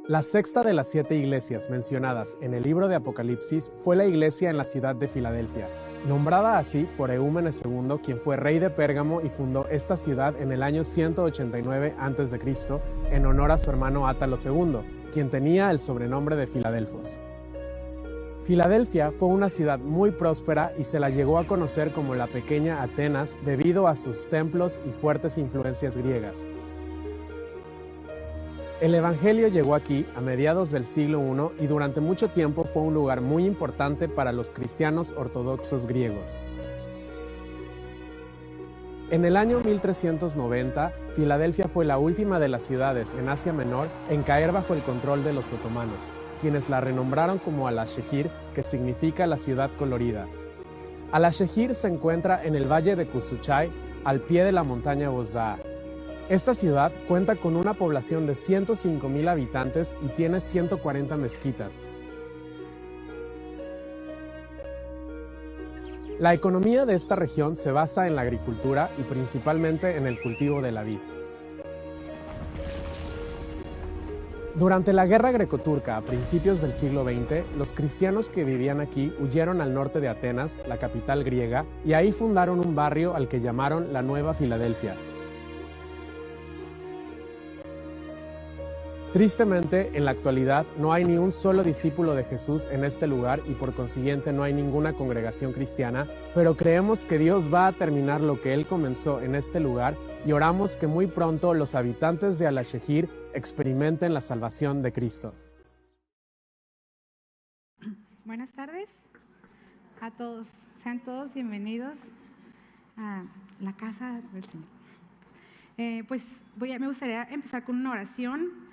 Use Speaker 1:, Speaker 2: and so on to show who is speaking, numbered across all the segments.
Speaker 1: La sexta de las 7 iglesias mencionadas en el libro de Apocalipsis fue la iglesia en la ciudad de Filadelfia, nombrada así por Eúmenes II, quien fue rey de Pérgamo y fundó esta ciudad en el año 189 a.C. en honor a su hermano Átalo II, quien tenía el sobrenombre de Filadelfos. Filadelfia fue una ciudad muy próspera y se la llegó a conocer como la pequeña Atenas debido a sus templos y fuertes influencias griegas. El Evangelio llegó aquí a mediados del siglo I y durante mucho tiempo fue un lugar muy importante para los cristianos ortodoxos griegos. En el año 1390, Filadelfia fue la última de las ciudades en Asia Menor en caer bajo el control de los otomanos, quienes la renombraron como Alaşehir, que significa la ciudad colorida. Alaşehir se encuentra en el valle de Kusuchay, al pie de la montaña Bozdağa. Esta ciudad cuenta con una población de 105,000 habitantes y tiene 140 mezquitas. La economía de esta región se basa en la agricultura y principalmente en el cultivo de la vid. Durante la guerra grecoturca a principios del siglo XX, los cristianos que vivían aquí huyeron al norte de Atenas, la capital griega, y ahí fundaron un barrio al que llamaron la Nueva Filadelfia. Tristemente, en la actualidad no hay ni un solo discípulo de Jesús en este lugar y por consiguiente no hay ninguna congregación cristiana, pero creemos que Dios va a terminar lo que Él comenzó en este lugar y oramos que muy pronto los habitantes de Alaşehir experimenten la salvación de Cristo.
Speaker 2: Buenas tardes a todos, sean todos bienvenidos a la casa del Señor. Me gustaría empezar con una oración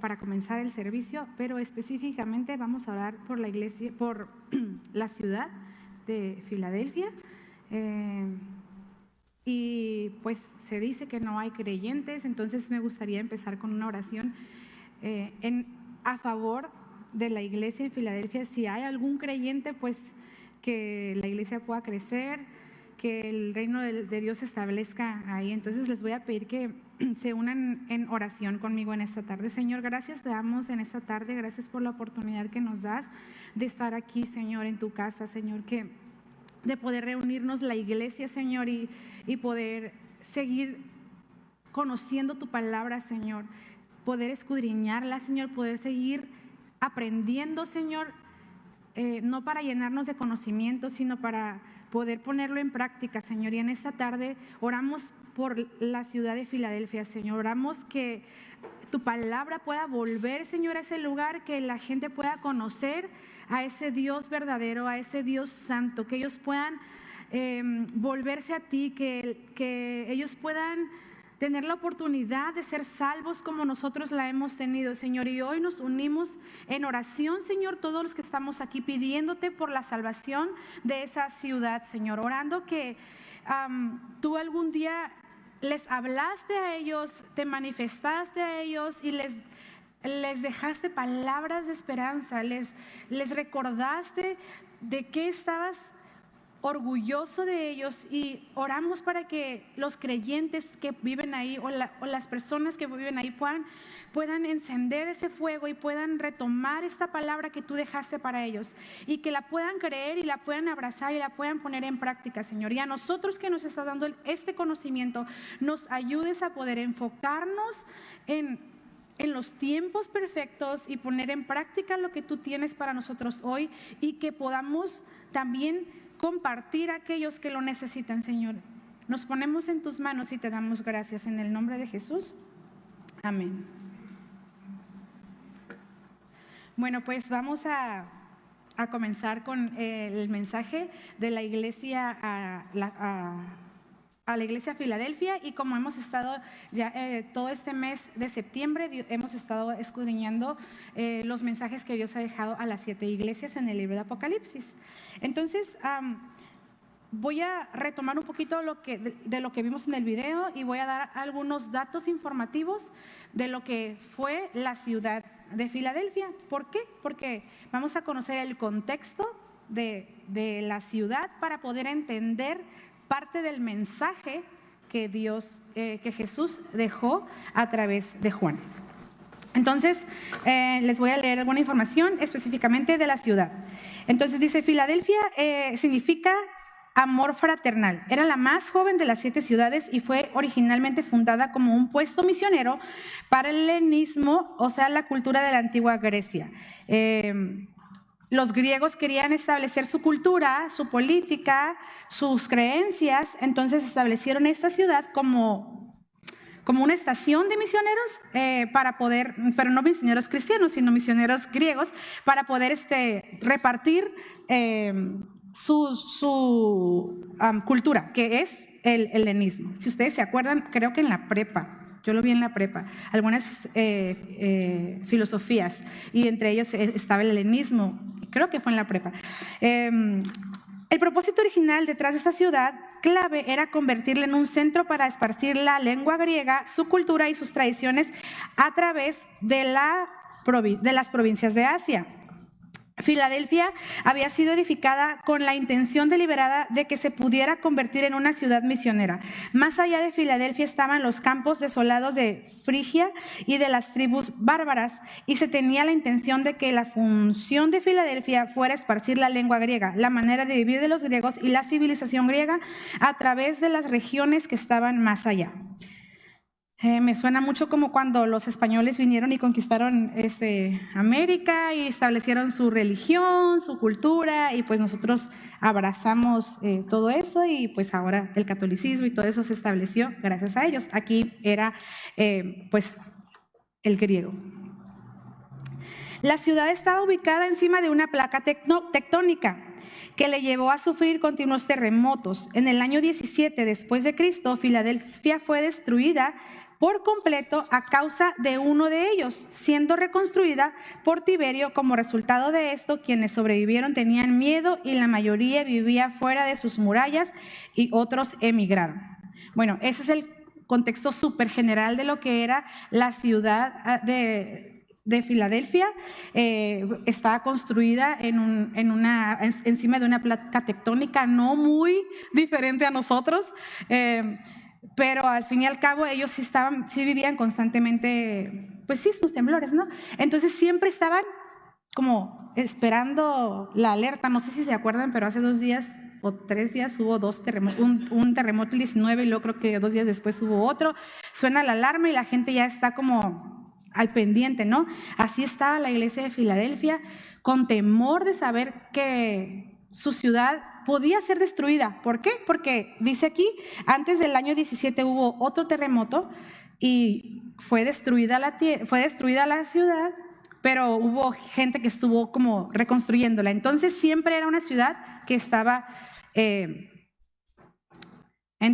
Speaker 2: para comenzar el servicio, pero específicamente vamos a orar por la iglesia, por la ciudad de Filadelfia. Y pues se dice que no hay creyentes, entonces me gustaría empezar con una oración a favor de la iglesia en Filadelfia. Si hay algún creyente, pues que la iglesia pueda crecer, que el reino de Dios se establezca ahí. Entonces les voy a pedir que se unan en oración conmigo en esta tarde. Señor, gracias te damos en esta tarde, gracias por la oportunidad que nos das de estar aquí, Señor, en tu casa, Señor, de poder reunirnos la iglesia, Señor, y poder seguir conociendo tu palabra, Señor, poder escudriñarla, Señor, poder seguir aprendiendo, Señor, no para llenarnos de conocimiento, sino para poder ponerlo en práctica, Señor. Y en esta tarde oramos por la ciudad de Filadelfia, Señor. Oramos que tu palabra pueda volver, Señor, a ese lugar, que la gente pueda conocer a ese Dios verdadero, a ese Dios santo, que ellos puedan volverse a ti, que ellos puedan tener la oportunidad de ser salvos como nosotros la hemos tenido, Señor. Y hoy nos unimos en oración, Señor, todos los que estamos aquí pidiéndote por la salvación de esa ciudad, Señor, orando que tú algún día les hablaste a ellos, te manifestaste a ellos y les dejaste palabras de esperanza, les recordaste de qué estabas orgulloso de ellos, y oramos para que los creyentes que viven ahí o las personas que viven ahí puedan encender ese fuego y puedan retomar esta palabra que tú dejaste para ellos y que la puedan creer y la puedan abrazar y la puedan poner en práctica, Señor. Y a nosotros que nos estás dando este conocimiento, nos ayudes a poder enfocarnos en los tiempos perfectos y poner en práctica lo que tú tienes para nosotros hoy, y que podamos también compartir a aquellos que lo necesitan, Señor. Nos ponemos en tus manos y te damos gracias en el nombre de Jesús. Amén. Bueno, pues vamos a comenzar con el mensaje de la iglesia a la iglesia Filadelfia. Y como hemos estado ya todo este mes de septiembre, hemos estado escudriñando los mensajes que Dios ha dejado a las 7 iglesias en el libro de Apocalipsis. Entonces voy a retomar un poquito de lo que vimos en el video, y voy a dar algunos datos informativos de lo que fue la ciudad de Filadelfia. ¿Por qué? Porque vamos a conocer el contexto de la ciudad para poder entender parte del mensaje que Jesús dejó a través de Juan. Entonces, les voy a leer alguna información específicamente de la ciudad. Entonces dice, Filadelfia significa amor fraternal. Era la más joven de las 7 ciudades y fue originalmente fundada como un puesto misionero para el helenismo, o sea, la cultura de la antigua Grecia. Los griegos querían establecer su cultura, su política, sus creencias, entonces establecieron esta ciudad como una estación de misioneros para poder, pero no misioneros cristianos, sino misioneros griegos, para poder repartir su cultura, que es el helenismo. Si ustedes se acuerdan, creo que en la prepa, yo lo vi en la prepa, algunas filosofías, y entre ellos estaba el helenismo, creo que fue en la prepa. El propósito original detrás de esta ciudad clave era convertirla en un centro para esparcir la lengua griega, su cultura y sus tradiciones a través de las provincias de Asia. Filadelfia había sido edificada con la intención deliberada de que se pudiera convertir en una ciudad misionera. Más allá de Filadelfia estaban los campos desolados de Frigia y de las tribus bárbaras, y se tenía la intención de que la función de Filadelfia fuera esparcir la lengua griega, la manera de vivir de los griegos y la civilización griega a través de las regiones que estaban más allá. Me suena mucho como cuando los españoles vinieron y conquistaron América y establecieron su religión, su cultura, y pues nosotros abrazamos todo eso, y pues ahora el catolicismo y todo eso se estableció gracias a ellos. Aquí era pues el griego. La ciudad estaba ubicada encima de una placa tectónica que le llevó a sufrir continuos terremotos. En el año 17 después de Cristo, Filadelfia fue destruida por completo a causa de uno de ellos, siendo reconstruida por Tiberio. Como resultado de esto, quienes sobrevivieron tenían miedo y la mayoría vivía fuera de sus murallas y otros emigraron. Bueno, ese es el contexto súper general de lo que era la ciudad de Filadelfia. Estaba construida encima de una placa tectónica no muy diferente a nosotros, pero al fin y al cabo ellos sí vivían constantemente, pues sismos, temblores, ¿no? Entonces siempre estaban como esperando la alerta. No sé si se acuerdan, pero hace 2 días o 3 días hubo un terremoto el 19, y luego creo que 2 días después hubo otro. Suena la alarma y la gente ya está como al pendiente, ¿no? Así estaba la iglesia de Filadelfia, con temor de saber que su ciudad podía ser destruida. ¿Por qué? Porque dice aquí, antes del año 17 hubo otro terremoto y fue destruida la ciudad, pero hubo gente que estuvo como reconstruyéndola. Entonces siempre era una ciudad que estaba en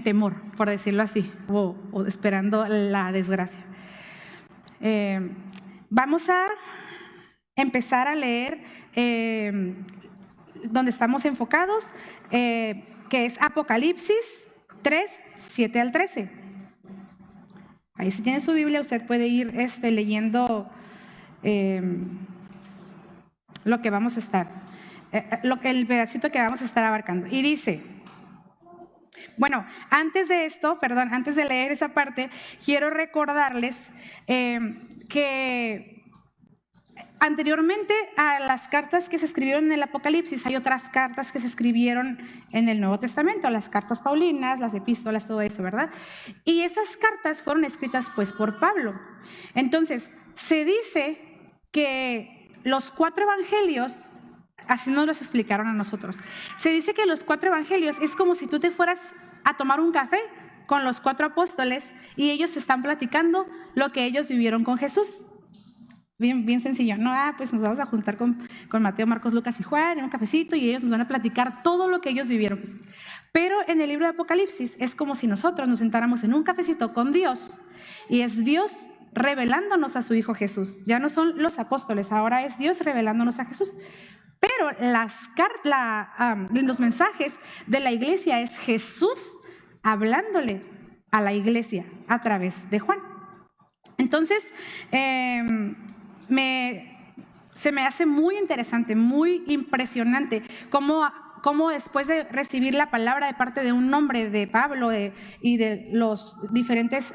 Speaker 2: temor, por decirlo así, o esperando la desgracia. Vamos a empezar a leer donde estamos enfocados, que es Apocalipsis 3, 7 al 13. Ahí, si tiene su Biblia, usted puede ir leyendo lo que vamos a estar, el pedacito que vamos a estar abarcando. Y dice, bueno, antes de leer esa parte, quiero recordarles que anteriormente a las cartas que se escribieron en el Apocalipsis, hay otras cartas que se escribieron en el Nuevo Testamento, las cartas paulinas, las epístolas, todo eso, ¿verdad? Y esas cartas fueron escritas pues por Pablo. Entonces, se dice que los 4 evangelios, así nos los explicaron a nosotros, se dice que los 4 evangelios es como si tú te fueras a tomar un café con los 4 apóstoles y ellos están platicando lo que ellos vivieron con Jesús. Bien sencillo, ¿no? Pues nos vamos a juntar con Mateo, Marcos, Lucas y Juan en un cafecito y ellos nos van a platicar todo lo que ellos vivieron. Pero en el libro de Apocalipsis es como si nosotros nos sentáramos en un cafecito con Dios, y es Dios revelándonos a su Hijo Jesús. Ya no son los apóstoles, ahora es Dios revelándonos a Jesús. Pero los mensajes de la iglesia es Jesús hablándole a la iglesia a través de Juan. Entonces, se me hace muy interesante, muy impresionante cómo cómo después de recibir la palabra de parte de un hombre, de Pablo y de los diferentes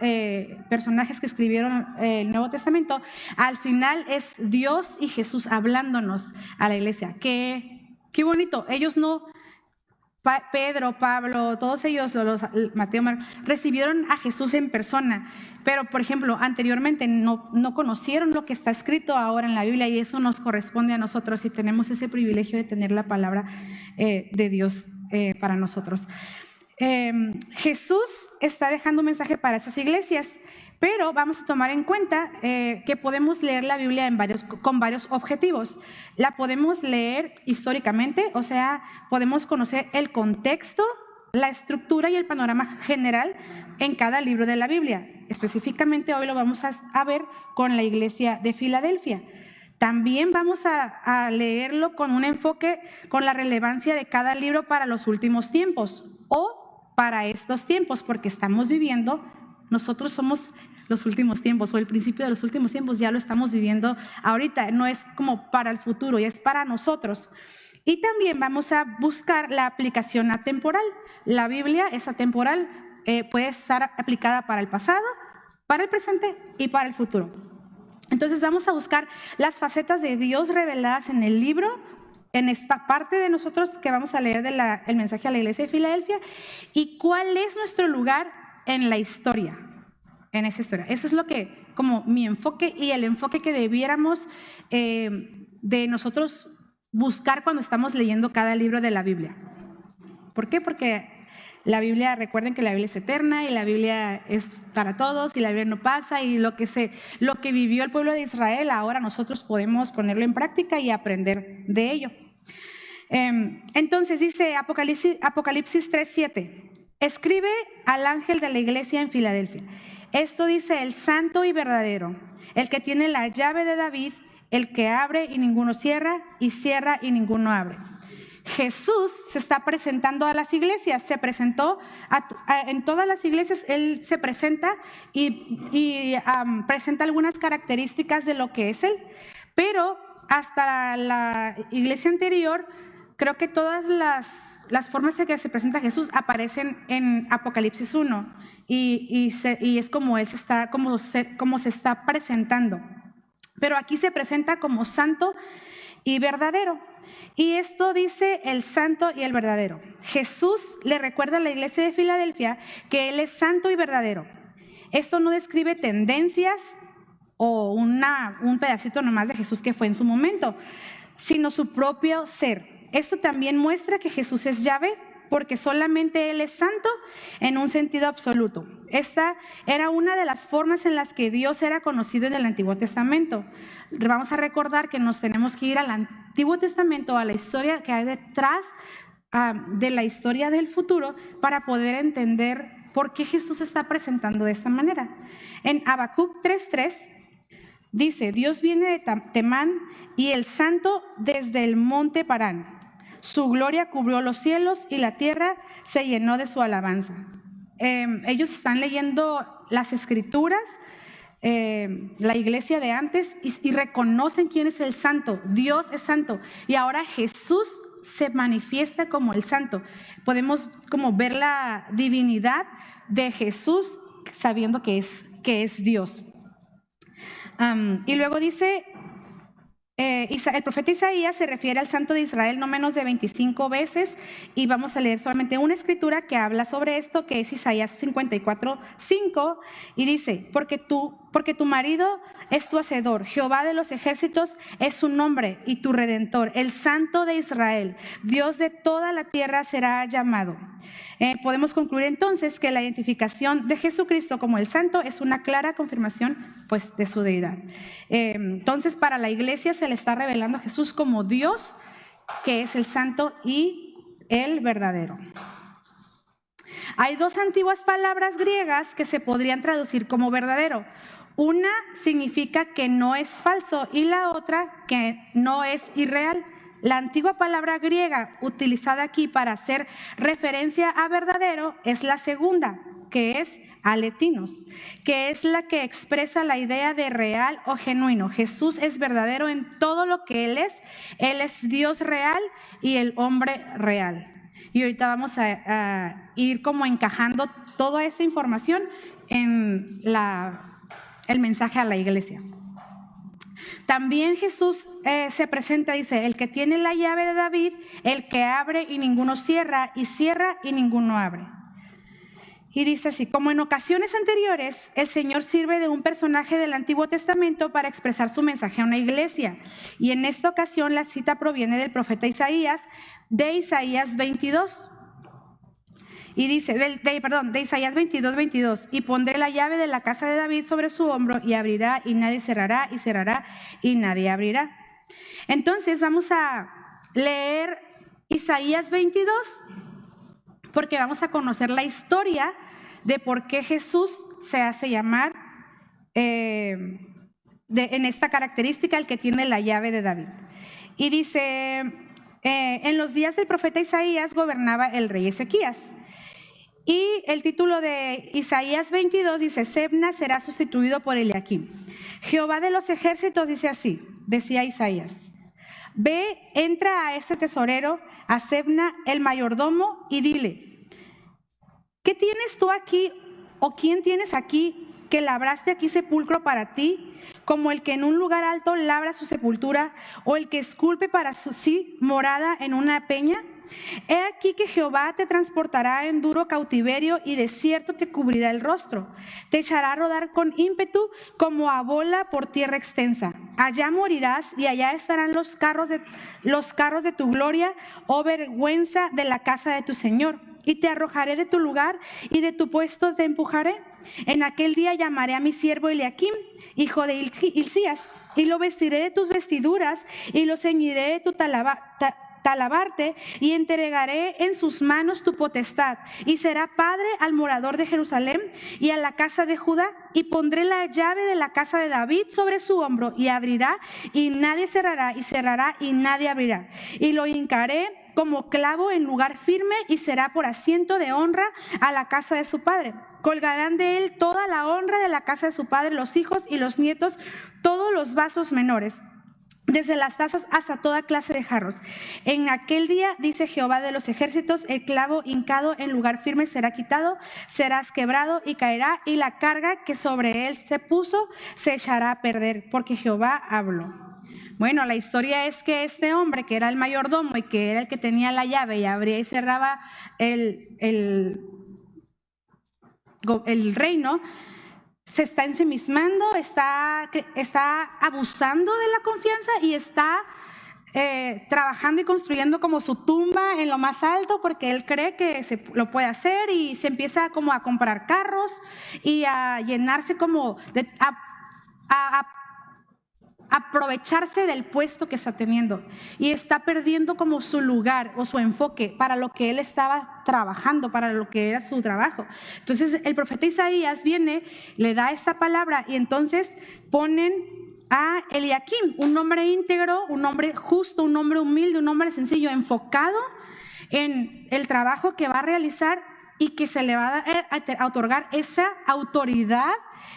Speaker 2: personajes que escribieron el Nuevo Testamento, al final es Dios y Jesús hablándonos a la iglesia. Qué bonito. Ellos no... Pedro, Pablo, todos ellos, Mateo, recibieron a Jesús en persona, pero por ejemplo, anteriormente no conocieron lo que está escrito ahora en la Biblia, y eso nos corresponde a nosotros y tenemos ese privilegio de tener la palabra de Dios para nosotros. Jesús está dejando un mensaje para esas iglesias, pero vamos a tomar en cuenta que podemos leer la Biblia con varios objetivos. La podemos leer históricamente, o sea, podemos conocer el contexto, la estructura y el panorama general en cada libro de la Biblia. Específicamente hoy lo vamos a ver con la iglesia de Filadelfia. También vamos a leerlo con un enfoque con la relevancia de cada libro para los últimos tiempos o para estos tiempos, porque estamos viviendo, nosotros somos los últimos tiempos o el principio de los últimos tiempos, ya lo estamos viviendo ahorita, no es como para el futuro, ya es para nosotros. Y también vamos a buscar la aplicación atemporal. La Biblia es atemporal, puede estar aplicada para el pasado, para el presente y para el futuro. Entonces vamos a buscar las facetas de Dios reveladas en el libro, en esta parte de nosotros que vamos a leer el mensaje a la iglesia de Filadelfia, y cuál es nuestro lugar en la historia, en esa historia. Eso es lo que, como mi enfoque y el enfoque que debiéramos de nosotros buscar cuando estamos leyendo cada libro de la Biblia. ¿Por qué? Porque la Biblia, recuerden que la Biblia es eterna y la Biblia es para todos y la Biblia no pasa, y lo que vivió el pueblo de Israel, ahora nosotros podemos ponerlo en práctica y aprender de ello. Entonces dice Apocalipsis 3:7, escribe al ángel de la iglesia en Filadelfia. Esto dice el santo y verdadero, el que tiene la llave de David, el que abre y ninguno cierra, y cierra y ninguno abre. Jesús se está presentando a las iglesias, se presentó en todas las iglesias, Él se presenta y presenta algunas características de lo que es Él, pero hasta la iglesia anterior, creo que todas las formas en que se presenta Jesús aparecen en Apocalipsis 1 y es como Él como se está presentando. Pero aquí se presenta como santo y verdadero. Y esto dice el santo y el verdadero. Jesús le recuerda a la iglesia de Filadelfia que Él es santo y verdadero. Esto no describe tendencias o un pedacito nomás de Jesús que fue en su momento, sino su propio ser. Esto también muestra que Jesús es Yahvé, porque solamente Él es santo en un sentido absoluto. Esta era una de las formas en las que Dios era conocido en el Antiguo Testamento. Vamos a recordar que nos tenemos que ir al Antiguo Testamento, a la historia que hay detrás de la historia del futuro, para poder entender por qué Jesús se está presentando de esta manera. En Habacuc 3:3 dice, Dios viene de Temán y el santo desde el monte Parán. Su gloria cubrió los cielos y la tierra se llenó de su alabanza. Ellos están leyendo las escrituras, la iglesia de antes, y reconocen quién es el santo. Dios es santo. Y ahora Jesús se manifiesta como el santo. Podemos como ver la divinidad de Jesús sabiendo que es Dios. Y luego dice... el profeta Isaías se refiere al santo de Israel no menos de 25 veces, y vamos a leer solamente una escritura que habla sobre esto, que es Isaías 54:5, y dice, porque tu marido es tu hacedor, Jehová de los ejércitos es su nombre y tu redentor, el santo de Israel, Dios de toda la tierra será llamado. Podemos concluir entonces que la identificación de Jesucristo como el santo es una clara confirmación pues de su deidad. Entonces para la iglesia se le está revelando a Jesús como Dios, que es el santo y el verdadero. Hay dos antiguas palabras griegas que se podrían traducir como verdadero. Una significa que no es falso y la otra que no es irreal. La antigua palabra griega utilizada aquí para hacer referencia a verdadero es la segunda, que es aletinos, que es la que expresa la idea de real o genuino. Jesús es verdadero en todo lo que Él es Dios real y el hombre real. Y ahorita vamos a ir como encajando toda esa información en el mensaje a la iglesia. También Jesús se presenta, dice, el que tiene la llave de David, el que abre y ninguno cierra, y cierra y ninguno abre. Y dice así, como en ocasiones anteriores, el Señor sirve de un personaje del Antiguo Testamento para expresar su mensaje a una iglesia. Y en esta ocasión la cita proviene del profeta Isaías, de Isaías 22. Y dice, de Isaías 22. Y pondré la llave de la casa de David sobre su hombro, y abrirá y nadie cerrará, y cerrará y nadie abrirá. Entonces vamos a leer Isaías 22, porque vamos a conocer la historia de por qué Jesús se hace llamar en esta característica el que tiene la llave de David. Y dice, en los días del profeta Isaías gobernaba el rey Ezequías. Y el título de Isaías 22 dice, Sebna será sustituido por Eliakim. Jehová de los ejércitos dice así, decía Isaías, ve, entra a este tesorero, a Sebna, el mayordomo, y dile, ¿qué tienes tú aquí o quién tienes aquí que labraste aquí sepulcro para ti, como el que en un lugar alto labra su sepultura, o el que esculpe para sí morada en una peña? He aquí que Jehová te transportará en duro cautiverio y de cierto te cubrirá el rostro. Te echará a rodar con ímpetu como a bola por tierra extensa. Allá morirás y allá estarán los carros de tu gloria, oh vergüenza de la casa de tu Señor. Y te arrojaré de tu lugar y de tu puesto te empujaré. En aquel día llamaré a mi siervo Eliakim, hijo de Hilcías, y lo vestiré de tus vestiduras y lo ceñiré de tu talabarte, y entregaré en sus manos tu potestad, y será padre al morador de Jerusalén y a la casa de Judá, y pondré la llave de la casa de David sobre su hombro, y abrirá y nadie cerrará, y cerrará y nadie abrirá, y lo hincaré como clavo en lugar firme, y será por asiento de honra a la casa de su padre. Colgarán de él toda la honra de la casa de su padre, los hijos y los nietos, todos los vasos menores, desde las tazas hasta toda clase de jarros. En aquel día, dice Jehová de los ejércitos, el clavo hincado en lugar firme será quitado, serás quebrado y caerá, y la carga que sobre él se puso se echará a perder, porque Jehová habló. Bueno, la historia es que este hombre, que era el mayordomo y que era el que tenía la llave y abría y cerraba el reino, se está ensimismando, está abusando de la confianza y está trabajando y construyendo como su tumba en lo más alto, porque él cree que lo puede hacer, y se empieza como a comprar carros y a llenarse como a aprovecharse del puesto que está teniendo, y está perdiendo como su lugar o su enfoque para lo que él estaba trabajando, para lo que era su trabajo. Entonces el profeta Isaías viene, le da esta palabra, y entonces ponen a Eliakim, un hombre íntegro, un hombre justo, un hombre humilde, un hombre sencillo, enfocado en el trabajo que va a realizar, y que se le va a otorgar esa autoridad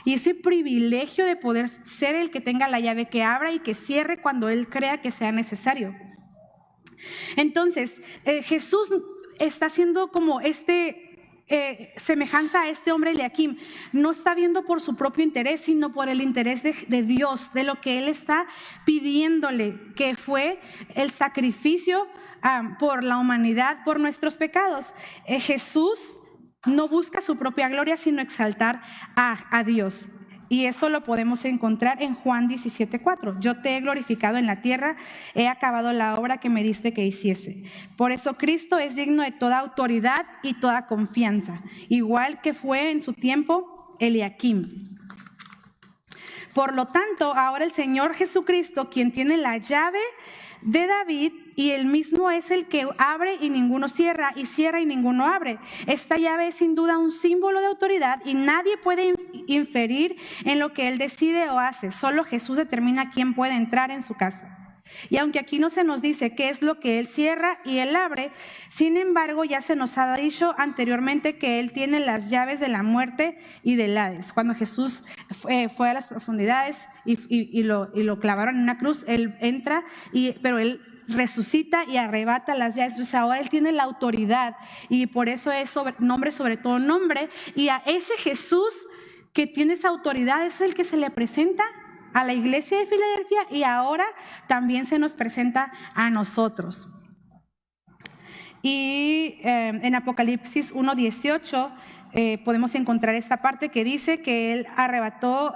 Speaker 2: y ese privilegio de poder ser el que tenga la llave que abra y que cierre cuando él crea que sea necesario. Entonces, Jesús está haciendo como semejanza a este hombre Eliakim. No está viendo por su propio interés, sino por el interés de Dios, de lo que él está pidiéndole, que fue el sacrificio por la humanidad, por nuestros pecados. Jesús no busca su propia gloria, sino exaltar a Dios. Y eso lo podemos encontrar en Juan 17:4. Yo te he glorificado en la tierra, he acabado la obra que me diste que hiciese. Por eso Cristo es digno de toda autoridad y toda confianza, igual que fue en su tiempo Eliakim. Por lo tanto, ahora el Señor Jesucristo, quien tiene la llave de David, y él mismo es el que abre y ninguno cierra, y cierra y ninguno abre. Esta llave es sin duda un símbolo de autoridad, y nadie puede inferir en lo que él decide o hace. Solo Jesús determina quién puede entrar en su casa. Y aunque aquí no se nos dice qué es lo que Él cierra y Él abre, sin embargo ya se nos ha dicho anteriormente que Él tiene las llaves de la muerte y del Hades. Cuando Jesús fue a las profundidades y lo clavaron en una cruz, Él entra, pero Él resucita y arrebata las llaves. Entonces ahora Él tiene la autoridad y por eso es nombre sobre todo nombre. Y a ese Jesús que tiene esa autoridad es el que se le presenta a la iglesia de Filadelfia y ahora también se nos presenta a nosotros. Y en Apocalipsis 1:18 podemos encontrar esta parte que dice que Él arrebató,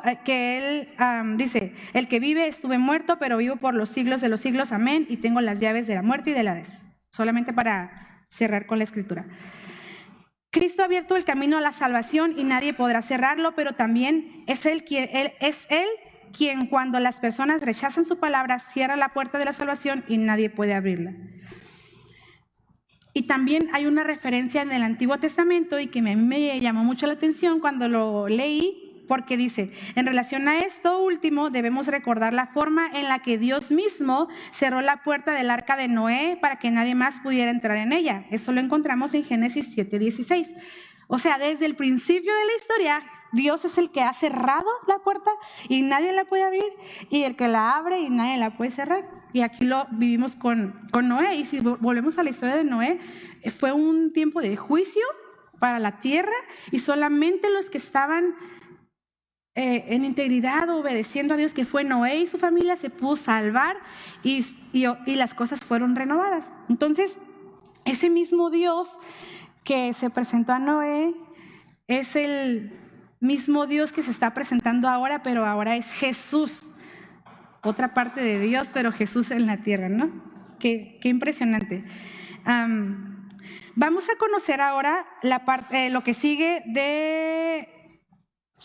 Speaker 2: dice, el que vive estuve muerto, pero vivo por los siglos de los siglos, amén, y tengo las llaves de la muerte y del Hades. Solamente para cerrar con la escritura. Cristo ha abierto el camino a la salvación y nadie podrá cerrarlo, pero también es Él quien cuando las personas rechazan su palabra cierra la puerta de la salvación y nadie puede abrirla. Y también hay una referencia en el Antiguo Testamento y que a mí me llamó mucho la atención cuando lo leí, porque dice, en relación a esto último debemos recordar la forma en la que Dios mismo cerró la puerta del arca de Noé para que nadie más pudiera entrar en ella. Eso lo encontramos en Génesis 7:16. O sea, desde el principio de la historia, Dios es el que ha cerrado la puerta y nadie la puede abrir, y el que la abre y nadie la puede cerrar. Y aquí lo vivimos con Noé. Y si volvemos a la historia de Noé, fue un tiempo de juicio para la tierra y solamente los que estaban en integridad, obedeciendo a Dios, que fue Noé y su familia, se pudo salvar y las cosas fueron renovadas. Entonces, ese mismo Dios que se presentó a Noé es el mismo Dios que se está presentando ahora, pero ahora es Jesús, otra parte de Dios, pero Jesús en la tierra, ¿no? Qué impresionante. Vamos a conocer ahora lo que sigue de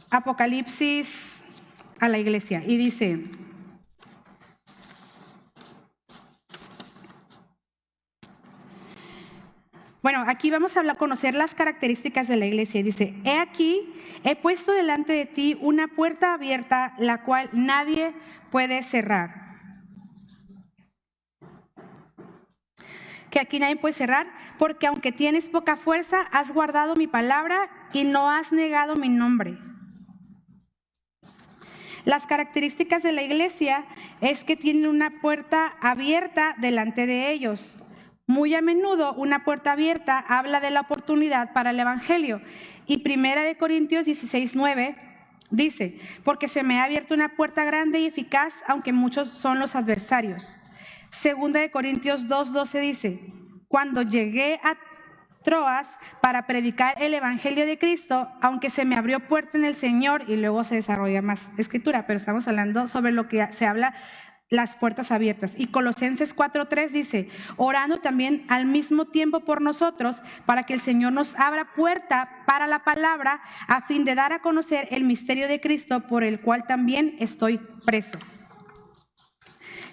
Speaker 2: Apocalipsis a la iglesia, y dice: bueno, aquí vamos a conocer las características de la iglesia. Y dice: he aquí, he puesto delante de ti una puerta abierta, la cual nadie puede cerrar. Que aquí nadie puede cerrar, porque aunque tienes poca fuerza, has guardado mi palabra y no has negado mi nombre. Las características de la iglesia es que tienen una puerta abierta delante de ellos. Muy a menudo una puerta abierta habla de la oportunidad para el evangelio. Y 1 Corintios 16:9 dice: porque se me ha abierto una puerta grande y eficaz, aunque muchos son los adversarios. 2 Corintios 2:12 dice: cuando llegué a Troas para predicar el evangelio de Cristo, aunque se me abrió puerta en el Señor, y luego se desarrolla más escritura, pero estamos hablando sobre lo que se habla, las puertas abiertas. Y Colosenses 4:3 dice: orando también al mismo tiempo por nosotros, para que el Señor nos abra puerta para la palabra, a fin de dar a conocer el misterio de Cristo, por el cual también estoy preso.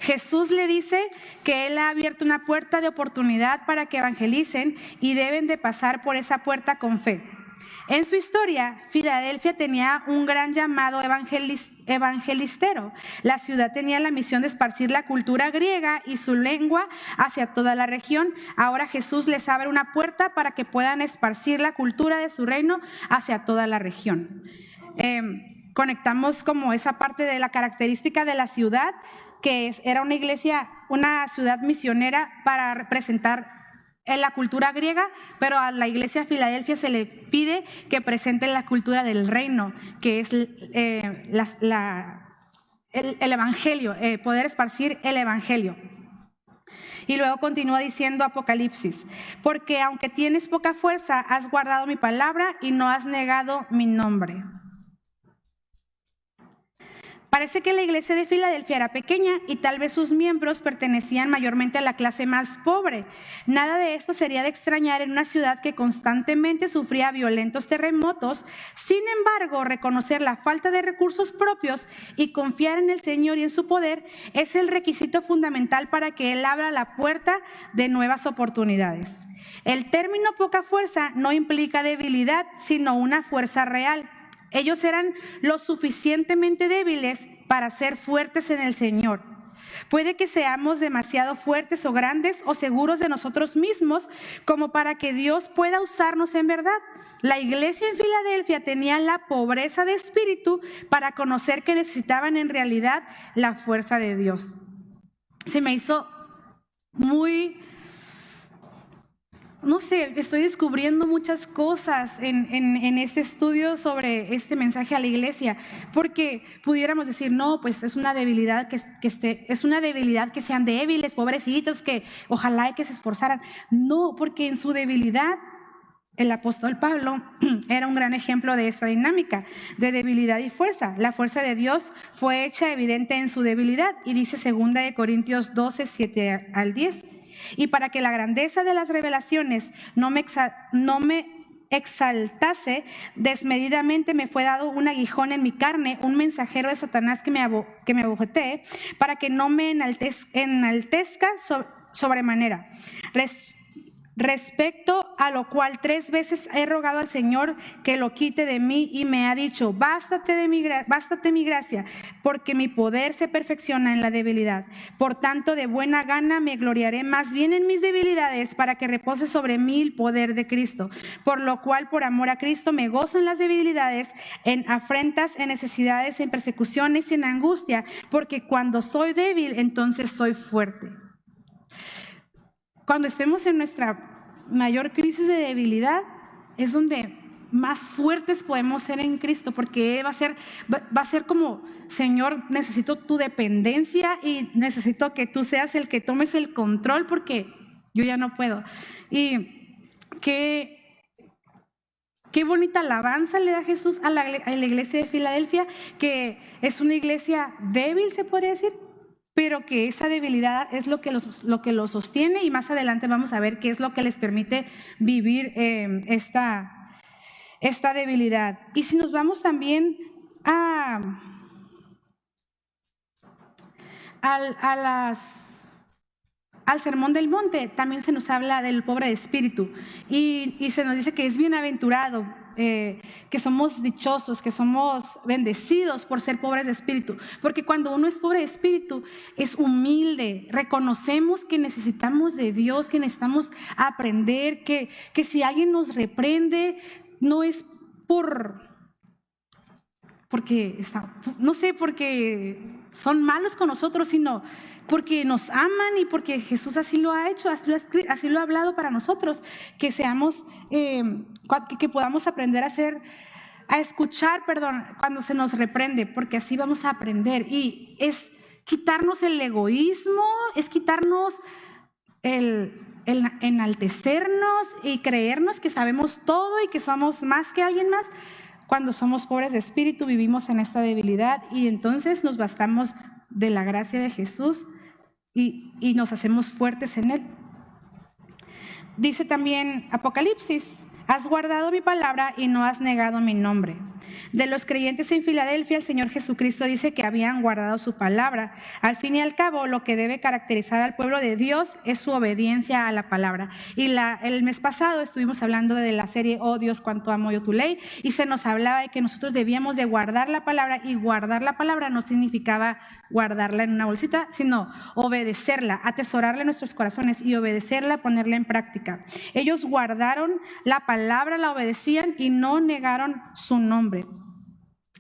Speaker 2: Jesús le dice que Él ha abierto una puerta de oportunidad para que evangelicen y deben de pasar por esa puerta con fe. En su historia, Filadelfia tenía un gran llamado evangelistero. La ciudad tenía la misión de esparcir la cultura griega y su lengua hacia toda la región. Ahora Jesús les abre una puerta para que puedan esparcir la cultura de su reino hacia toda la región. Conectamos como esa parte de la característica de la ciudad, que era una iglesia, una ciudad misionera para representar la cultura griega, pero a la iglesia de Filadelfia se le pide que presente la cultura del reino, que es el evangelio, poder esparcir el evangelio. Y luego continúa diciendo Apocalipsis: porque aunque tienes poca fuerza, has guardado mi palabra y no has negado mi nombre. Parece que la iglesia de Filadelfia era pequeña y tal vez sus miembros pertenecían mayormente a la clase más pobre. Nada de esto sería de extrañar en una ciudad que constantemente sufría violentos terremotos. Sin embargo, reconocer la falta de recursos propios y confiar en el Señor y en su poder es el requisito fundamental para que Él abra la puerta de nuevas oportunidades. El término poca fuerza no implica debilidad, sino una fuerza real. Ellos eran lo suficientemente débiles para ser fuertes en el Señor. Puede que seamos demasiado fuertes o grandes o seguros de nosotros mismos como para que Dios pueda usarnos en verdad. La iglesia en Filadelfia tenía la pobreza de espíritu para conocer que necesitaban en realidad la fuerza de Dios. Se me hizo muy... No sé, estoy descubriendo muchas cosas en este estudio sobre este mensaje a la iglesia, porque pudiéramos decir, no, pues es una debilidad es una debilidad que sean débiles, pobrecitos, que ojalá que se esforzaran. No, porque en su debilidad el apóstol Pablo era un gran ejemplo de esta dinámica de debilidad y fuerza. La fuerza de Dios fue hecha evidente en su debilidad, y dice 2 Corintios 12, 7 al 10. Y para que la grandeza de las revelaciones no me exaltase desmedidamente, me fue dado un aguijón en mi carne, un mensajero de Satanás que me abofetee, para que no me enaltezca sobremanera. Respecto a lo cual 3 veces he rogado al Señor que lo quite de mí, y me ha dicho, bástate mi gracia, porque mi poder se perfecciona en la debilidad. Por tanto, de buena gana me gloriaré más bien en mis debilidades, para que repose sobre mí el poder de Cristo. Por lo cual, por amor a Cristo, me gozo en las debilidades, en afrentas, en necesidades, en persecuciones y en angustia, porque cuando soy débil, entonces soy fuerte. Cuando estemos en nuestra mayor crisis de debilidad, es donde más fuertes podemos ser en Cristo, porque va a ser como, Señor, necesito tu dependencia y necesito que tú seas el que tomes el control, porque yo ya no puedo. Y qué bonita alabanza le da Jesús a la iglesia de Filadelfia, que es una iglesia débil, se podría decir, pero que esa debilidad es lo que los sostiene, y más adelante vamos a ver qué es lo que les permite vivir esta debilidad. Y si nos vamos también al Sermón del Monte, también se nos habla del pobre de espíritu, y se nos dice que es bienaventurado, que somos dichosos, que somos bendecidos por ser pobres de espíritu, porque cuando uno es pobre de espíritu es humilde, reconocemos que necesitamos de Dios, que necesitamos aprender, que si alguien nos reprende no es porque son malos con nosotros, sino porque nos aman y porque Jesús así lo ha hecho, así lo ha hablado para nosotros, que seamos, que podamos aprender a escuchar, cuando se nos reprende, porque así vamos a aprender. Y es quitarnos el egoísmo, es quitarnos el enaltecernos y creernos que sabemos todo y que somos más que alguien más. Cuando somos pobres de espíritu, vivimos en esta debilidad, y entonces nos bastamos de la gracia de Jesús y nos hacemos fuertes en Él. Dice también Apocalipsis, has guardado mi palabra y no has negado mi nombre. De los creyentes en Filadelfia, el Señor Jesucristo dice que habían guardado su palabra. Al fin y al cabo, lo que debe caracterizar al pueblo de Dios es su obediencia a la palabra. Y el mes pasado estuvimos hablando de la serie Oh Dios, cuánto amo yo tu ley, y se nos hablaba de que nosotros debíamos de guardar la palabra, y guardar la palabra no significaba guardarla en una bolsita, sino obedecerla, atesorarla en nuestros corazones y obedecerla, ponerla en práctica. Ellos guardaron la palabra, la obedecían y no negaron su nombre.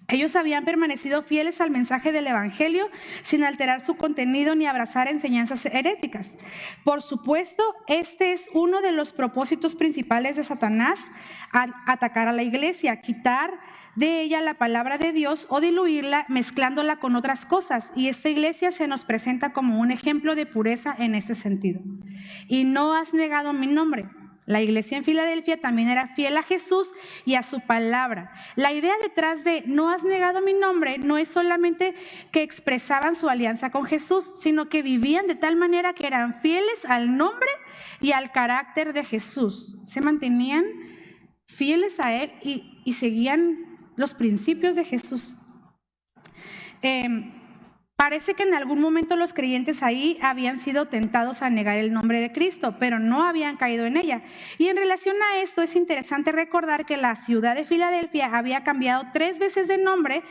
Speaker 2: Ellos habían permanecido fieles al mensaje del evangelio sin alterar su contenido ni abrazar enseñanzas heréticas. Por supuesto, este es uno de los propósitos principales de Satanás al atacar a la iglesia, quitar de ella la palabra de Dios o diluirla mezclándola con otras cosas. Y esta iglesia se nos presenta como un ejemplo de pureza en ese sentido. Y no has negado mi nombre. La iglesia en Filadelfia también era fiel a Jesús y a su palabra. La idea detrás de no has negado mi nombre no es solamente que expresaban su alianza con Jesús, sino que vivían de tal manera que eran fieles al nombre y al carácter de Jesús. Se mantenían fieles a Él y seguían los principios de Jesús. Parece que en algún momento los creyentes ahí habían sido tentados a negar el nombre de Cristo, pero no habían caído en ella. Y en relación a esto es interesante recordar que la ciudad de Filadelfia había cambiado 3 veces de nombre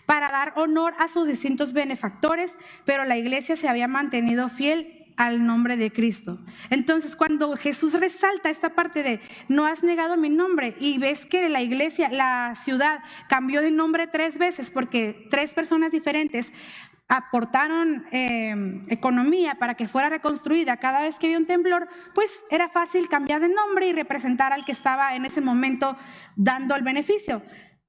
Speaker 2: para dar honor a sus distintos benefactores, pero la iglesia se había mantenido fiel al nombre de Cristo. Entonces, cuando Jesús resalta esta parte de no has negado mi nombre, y ves que la iglesia, la ciudad cambió de nombre 3 veces porque 3 personas diferentes aportaron economía para que fuera reconstruida cada vez que había un temblor, pues era fácil cambiar de nombre y representar al que estaba en ese momento dando el beneficio.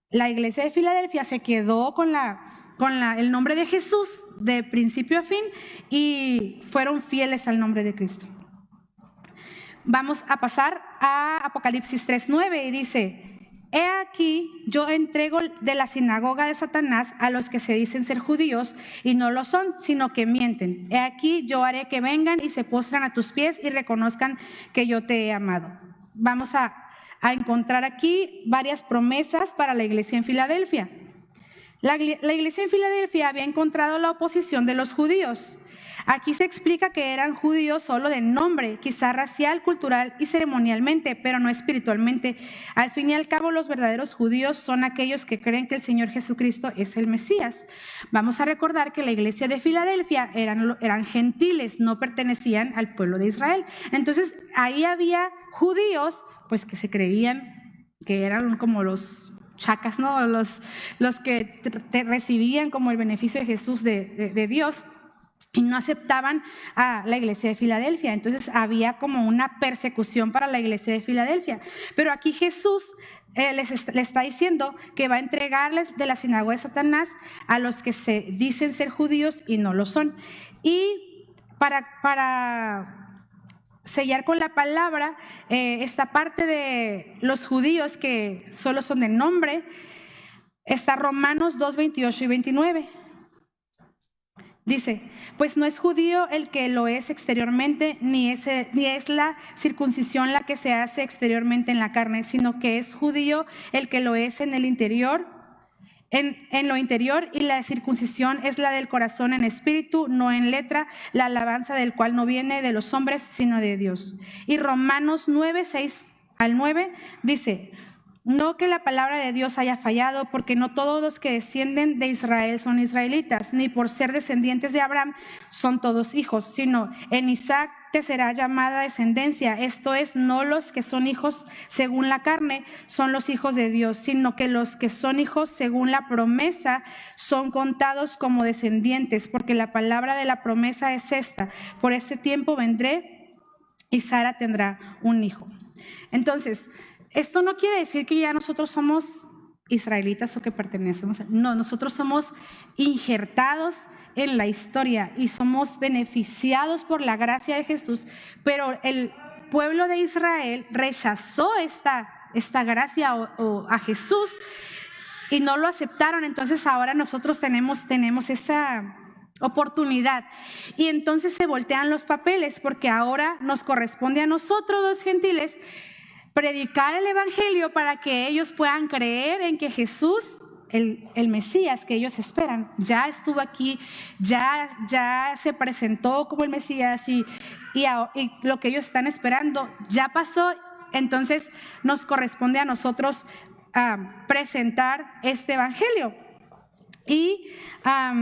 Speaker 2: La iglesia de Filadelfia se quedó con el nombre de Jesús de principio a fin y fueron fieles al nombre de Cristo. Vamos a pasar a Apocalipsis 3:9 y dice: he aquí, yo entrego de la sinagoga de Satanás a los que se dicen ser judíos y no lo son, sino que mienten. He aquí, yo haré que vengan y se postran a tus pies y reconozcan que yo te he amado. Vamos a encontrar aquí varias promesas para la iglesia en Filadelfia. La iglesia en Filadelfia había encontrado la oposición de los judíos. Aquí se explica que eran judíos solo de nombre, quizá racial, cultural y ceremonialmente, pero no espiritualmente. Al fin y al cabo, los verdaderos judíos son aquellos que creen que el Señor Jesucristo es el Mesías. Vamos a recordar que la iglesia de Filadelfia eran gentiles, no pertenecían al pueblo de Israel. Entonces, ahí había judíos pues que se creían que eran como los chacas, ¿no? Los que te recibían como el beneficio de Jesús de Dios, y no aceptaban a la iglesia de Filadelfia. Entonces había como una persecución para la iglesia de Filadelfia. Pero aquí Jesús les está diciendo que va a entregarles de la sinagoga de Satanás a los que se dicen ser judíos y no lo son. Y para sellar con la palabra esta parte de los judíos que solo son de nombre, está Romanos 2:28 y 29. Dice: pues no es judío el que lo es exteriormente, ni es la circuncisión la que se hace exteriormente en la carne, sino que es judío el que lo es en el interior, en lo interior, y la circuncisión es la del corazón en espíritu, no en letra, la alabanza del cual no viene de los hombres, sino de Dios. Y Romanos 9:6 al 9 dice: no que la palabra de Dios haya fallado, porque no todos los que descienden de Israel son israelitas, ni por ser descendientes de Abraham son todos hijos, sino en Isaac te será llamada descendencia. Esto es, no los que son hijos según la carne son los hijos de Dios, sino que los que son hijos según la promesa son contados como descendientes, porque la palabra de la promesa es esta: por este tiempo vendré y Sara tendrá un hijo. Entonces, esto no quiere decir que ya nosotros somos israelitas o que pertenecemos. No, nosotros somos injertados en la historia y somos beneficiados por la gracia de Jesús, pero el pueblo de Israel rechazó esta gracia o a Jesús y no lo aceptaron. Entonces ahora nosotros tenemos esa oportunidad, y entonces se voltean los papeles, porque ahora nos corresponde a nosotros los gentiles predicar el evangelio para que ellos puedan creer en que Jesús, el Mesías que ellos esperan, ya estuvo aquí, ya se presentó como el Mesías, y lo que ellos están esperando ya pasó. Entonces nos corresponde a nosotros presentar este evangelio. Y a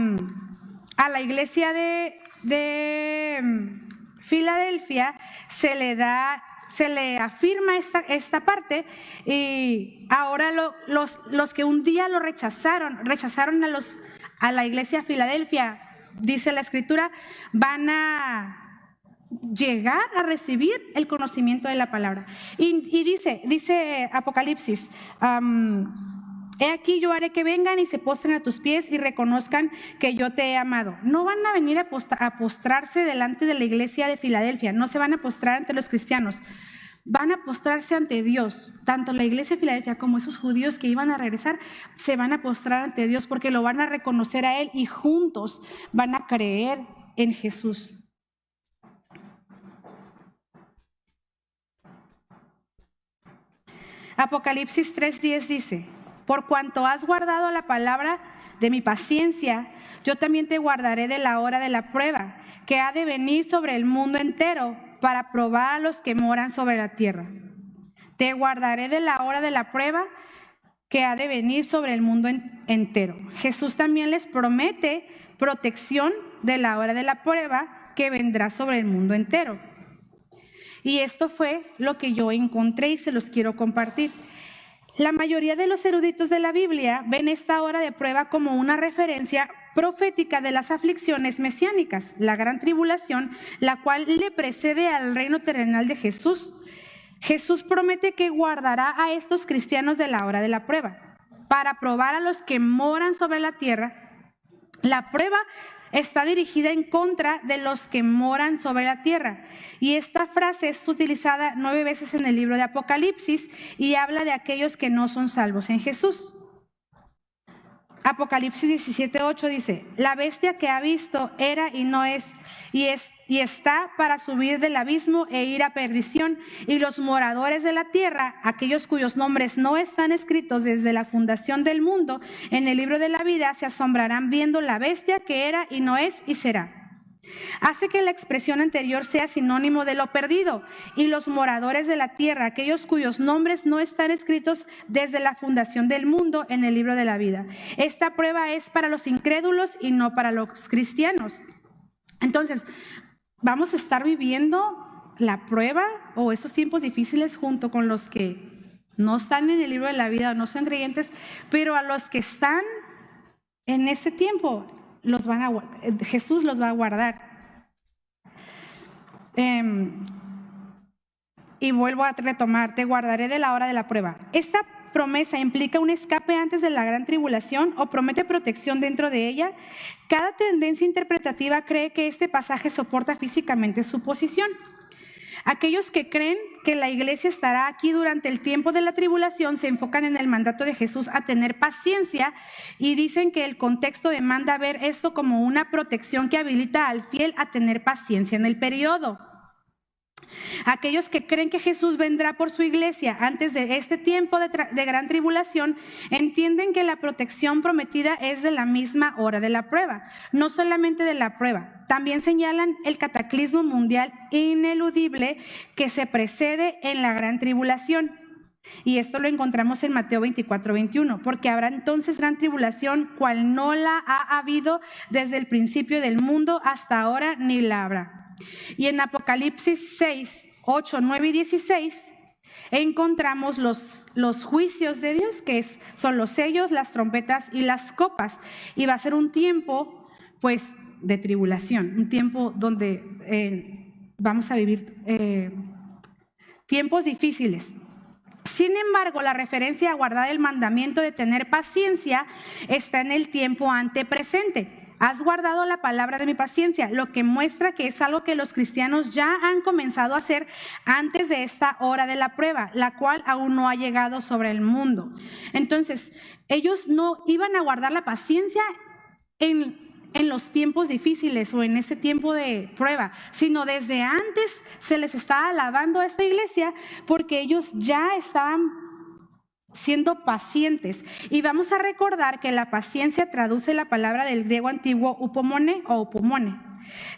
Speaker 2: la iglesia de Filadelfia se le afirma esta parte, y ahora los que un día lo rechazaron a la iglesia de Filadelfia, dice la escritura, van a llegar a recibir el conocimiento de la palabra. Y dice Apocalipsis: he aquí, yo haré que vengan y se postren a tus pies y reconozcan que yo te he amado. No van a venir a postrarse delante de la iglesia de Filadelfia, no se van a postrar ante los cristianos, van a postrarse ante Dios. Tanto la iglesia de Filadelfia como esos judíos que iban a regresar se van a postrar ante Dios, porque lo van a reconocer a Él y juntos van a creer en Jesús. Apocalipsis 3:10 dice: por cuanto has guardado la palabra de mi paciencia, yo también te guardaré de la hora de la prueba, que ha de venir sobre el mundo entero para probar a los que moran sobre la tierra. Te guardaré de la hora de la prueba que ha de venir sobre el mundo entero. Jesús también les promete protección de la hora de la prueba que vendrá sobre el mundo entero. Y esto fue lo que yo encontré y se los quiero compartir. La mayoría de los eruditos de la Biblia ven esta hora de prueba como una referencia profética de las aflicciones mesiánicas, la gran tribulación, la cual le precede al reino terrenal de Jesús. Jesús promete que guardará a estos cristianos de la hora de la prueba, para probar a los que moran sobre la tierra. La prueba está dirigida en contra de los que moran sobre la tierra. Y esta frase es utilizada 9 veces en el libro de Apocalipsis y habla de aquellos que no son salvos en Jesús. Apocalipsis 17:8 dice: la bestia que ha visto era y no es, y está para subir del abismo e ir a perdición, y los moradores de la tierra, aquellos cuyos nombres no están escritos desde la fundación del mundo en el libro de la vida, se asombrarán viendo la bestia que era y no es y será. Hace que la expresión anterior sea sinónimo de lo perdido, y los moradores de la tierra, aquellos cuyos nombres no están escritos desde la fundación del mundo en el libro de la vida. Esta prueba es para los incrédulos y no para los cristianos. Entonces, vamos a estar viviendo la prueba o esos tiempos difíciles junto con los que no están en el libro de la vida o no son creyentes, pero a los que están en este tiempo, Jesús los va a guardar. Y vuelvo a retomar: te guardaré de la hora de la prueba. Esta promesa implica un escape antes de la gran tribulación o promete protección dentro de ella. Cada tendencia interpretativa cree que este pasaje soporta físicamente su posición. Aquellos que creen que la iglesia estará aquí durante el tiempo de la tribulación se enfocan en el mandato de Jesús a tener paciencia y dicen que el contexto demanda ver esto como una protección que habilita al fiel a tener paciencia en el periodo. Aquellos que creen que Jesús vendrá por su iglesia antes de este tiempo de gran tribulación entienden que la protección prometida es de la misma hora de la prueba, no solamente de la prueba. También señalan el cataclismo mundial ineludible que se precede en la gran tribulación. Y esto lo encontramos en Mateo 24:21, porque habrá entonces gran tribulación, cual no la ha habido desde el principio del mundo hasta ahora, ni la habrá. Y en Apocalipsis 6, 8, 9 y 16 encontramos los juicios de Dios, que son los sellos, las trompetas y las copas. Y va a ser un tiempo, pues, de tribulación, un tiempo donde vamos a vivir tiempos difíciles. Sin embargo, la referencia a guardar el mandamiento de tener paciencia está en el tiempo antepresente. Has guardado la palabra de mi paciencia, lo que muestra que es algo que los cristianos ya han comenzado a hacer antes de esta hora de la prueba, la cual aún no ha llegado sobre el mundo. Entonces, ellos no iban a guardar la paciencia en los tiempos difíciles o en ese tiempo de prueba, sino desde antes se les estaba alabando a esta iglesia porque ellos ya estaban siendo pacientes. Y vamos a recordar que la paciencia traduce la palabra del griego antiguo upomone o upomone,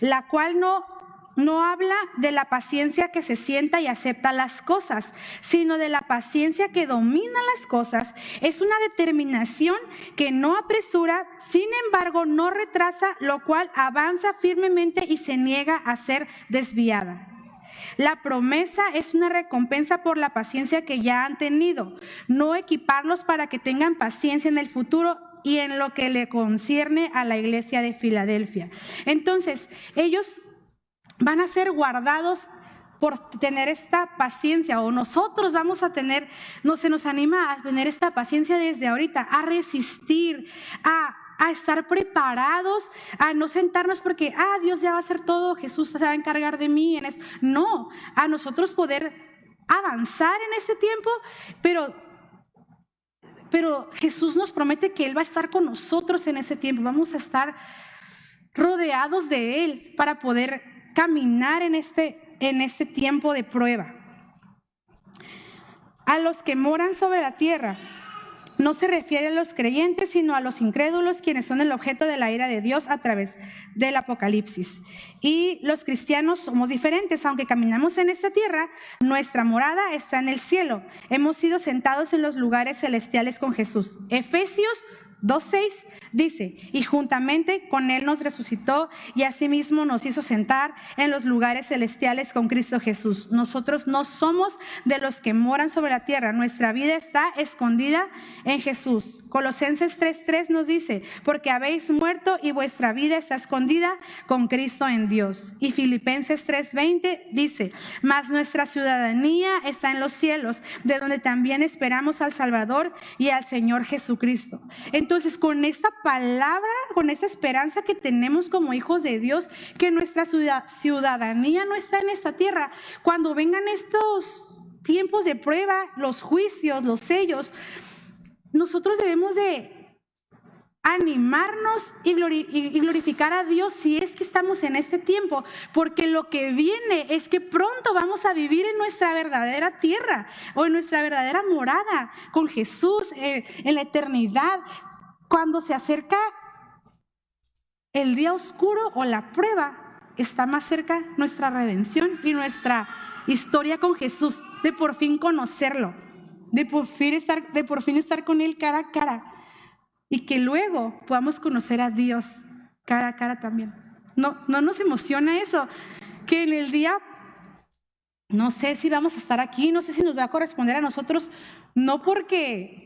Speaker 2: la cual no habla de la paciencia que se sienta y acepta las cosas, sino de la paciencia que domina las cosas. Es una determinación que no apresura, sin embargo no retrasa, lo cual avanza firmemente y se niega a ser desviada. La promesa es una recompensa por la paciencia que ya han tenido, no equiparlos para que tengan paciencia en el futuro y en lo que le concierne a la iglesia de Filadelfia. Entonces, ellos van a ser guardados por tener esta paciencia, o nosotros vamos a tener, se nos anima a tener esta paciencia desde ahorita, a resistir, a estar preparados, a no sentarnos porque, Dios ya va a hacer todo, Jesús se va a encargar de mí. No, a nosotros poder avanzar en este tiempo, pero Jesús nos promete que Él va a estar con nosotros en ese tiempo, vamos a estar rodeados de Él para poder caminar en este tiempo de prueba. A los que moran sobre la tierra, no se refiere a los creyentes, sino a los incrédulos, quienes son el objeto de la ira de Dios a través del Apocalipsis. Y los cristianos somos diferentes, aunque caminamos en esta tierra, nuestra morada está en el cielo. Hemos sido sentados en los lugares celestiales con Jesús. Efesios 2:6 dice, y juntamente con Él nos resucitó y asimismo nos hizo sentar en los lugares celestiales con Cristo Jesús. Nosotros no somos de los que moran sobre la tierra, nuestra vida está escondida en Jesús. Colosenses 3:3 nos dice, porque habéis muerto y vuestra vida está escondida con Cristo en Dios. Y Filipenses 3:20 dice, mas nuestra ciudadanía está en los cielos, de donde también esperamos al Salvador y al Señor Jesucristo. Entonces, con esta palabra, con esta esperanza que tenemos como hijos de Dios, que nuestra ciudadanía no está en esta tierra, cuando vengan estos tiempos de prueba, los juicios, los sellos, nosotros debemos de animarnos y glorificar a Dios si es que estamos en este tiempo, porque lo que viene es que pronto vamos a vivir en nuestra verdadera tierra o en nuestra verdadera morada con Jesús en la eternidad. Cuando se acerca el día oscuro o la prueba, está más cerca nuestra redención y nuestra historia con Jesús, de por fin conocerlo, de por fin estar con Él cara a cara, y que luego podamos conocer a Dios cara a cara también. No nos emociona eso, que en el día, no sé si vamos a estar aquí, no sé si nos va a corresponder a nosotros, no porque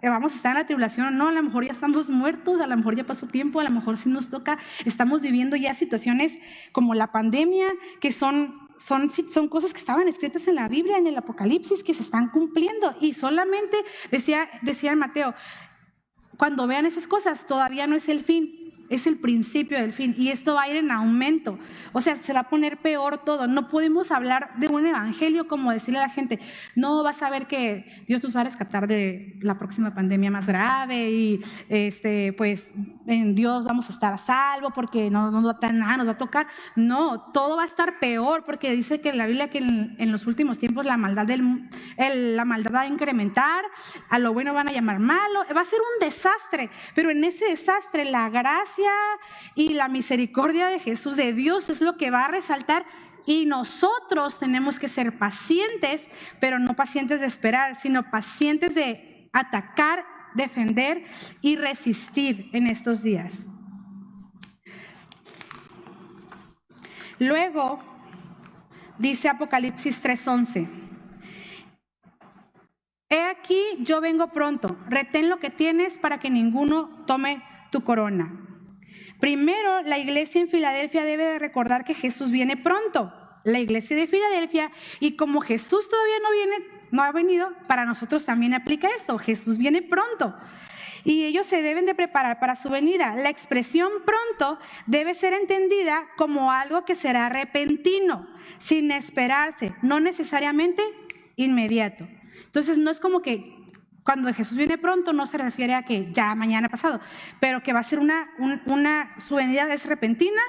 Speaker 2: vamos a estar en la tribulación, no, a lo mejor ya estamos muertos, a lo mejor ya pasó tiempo, a lo mejor sí nos toca, estamos viviendo ya situaciones como la pandemia, que son cosas que estaban escritas en la Biblia, en el Apocalipsis, que se están cumpliendo, y solamente decía en Mateo, cuando vean esas cosas, todavía no es el fin, es el principio del fin, y esto va a ir en aumento, o sea, se va a poner peor todo. No podemos hablar de un evangelio como decirle a la gente, no, vas a ver que Dios nos va a rescatar de la próxima pandemia más grave, y pues en Dios vamos a estar a salvo, porque nada nos va a tocar. No, todo va a estar peor, porque dice que en la Biblia que en los últimos tiempos la maldad va a incrementar, a lo bueno van a llamar malo, va a ser un desastre, pero en ese desastre la gracia y la misericordia de Jesús, de Dios, es lo que va a resaltar, y nosotros tenemos que ser pacientes, pero no pacientes de esperar, sino pacientes de atacar, defender y resistir en estos días. Luego dice Apocalipsis 3:11, he aquí yo vengo pronto, retén lo que tienes para que ninguno tome tu corona. Primero, la iglesia en Filadelfia debe de recordar que Jesús viene pronto. La iglesia de Filadelfia, y como Jesús todavía no ha venido, para nosotros también aplica esto, Jesús viene pronto. Y ellos se deben de preparar para su venida. La expresión pronto debe ser entendida como algo que será repentino, sin esperarse, no necesariamente inmediato. Entonces no es como que cuando Jesús viene pronto no se refiere a que ya mañana pasado, pero que va a ser su venida es repentina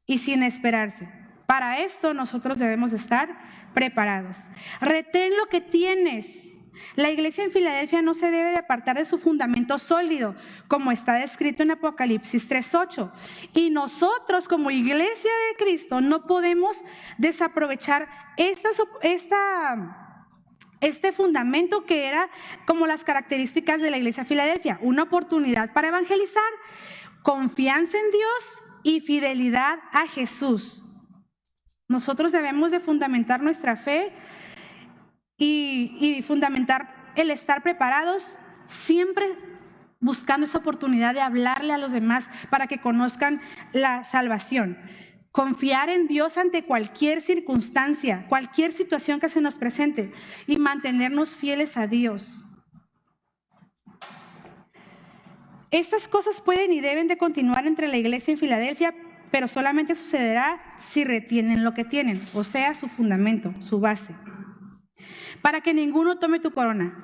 Speaker 2: y sin esperarse. Para esto nosotros debemos estar preparados. Retén lo que tienes. La iglesia en Filadelfia no se debe de apartar de su fundamento sólido, como está descrito en Apocalipsis 3:8. Y nosotros como iglesia de Cristo no podemos desaprovechar este fundamento que era como las características de la iglesia de Filadelfia, una oportunidad para evangelizar, confianza en Dios y fidelidad a Jesús. Nosotros debemos de fundamentar nuestra fe y fundamentar el estar preparados, siempre buscando esa oportunidad de hablarle a los demás para que conozcan la salvación. Confiar en Dios ante cualquier circunstancia, cualquier situación que se nos presente, y mantenernos fieles a Dios. Estas cosas pueden y deben de continuar entre la iglesia en Filadelfia, pero solamente sucederá si retienen lo que tienen, o sea, su fundamento, su base. Para que ninguno tome tu corona.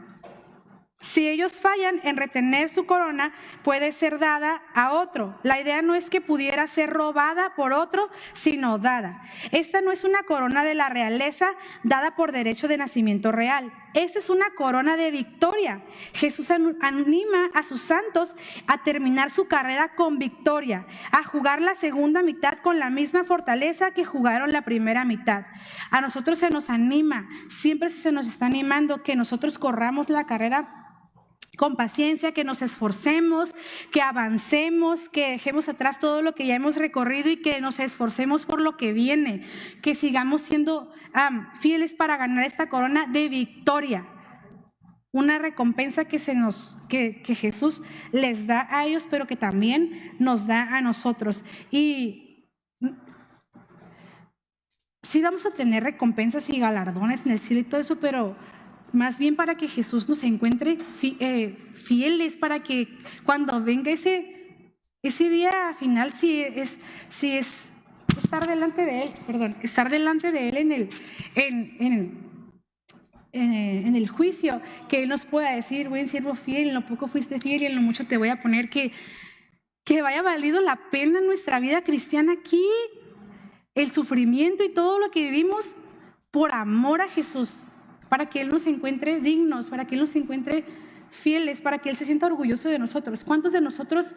Speaker 2: Si ellos fallan en retener su corona, puede ser dada a otro. La idea no es que pudiera ser robada por otro, sino dada. Esta no es una corona de la realeza dada por derecho de nacimiento real. Esta es una corona de victoria. Jesús anima a sus santos a terminar su carrera con victoria, a jugar la segunda mitad con la misma fortaleza que jugaron la primera mitad. A nosotros se nos anima, siempre se nos está animando que nosotros corramos la carrera con paciencia, que nos esforcemos, que avancemos, que dejemos atrás todo lo que ya hemos recorrido y que nos esforcemos por lo que viene, que sigamos siendo fieles para ganar esta corona de victoria. Una recompensa que Jesús les da a ellos, pero que también nos da a nosotros. Y sí vamos a tener recompensas y galardones en el cielo y todo eso, pero más bien para que Jesús nos encuentre fieles, para que cuando venga ese día final, si es estar delante de Él, en el juicio, que Él nos pueda decir: buen siervo fiel, en lo poco fuiste fiel y en lo mucho te voy a poner, que vaya valido la pena nuestra vida cristiana aquí, el sufrimiento y todo lo que vivimos por amor a Jesús, para que Él nos encuentre dignos, para que Él nos encuentre fieles, para que Él se sienta orgulloso de nosotros. ¿Cuántos de nosotros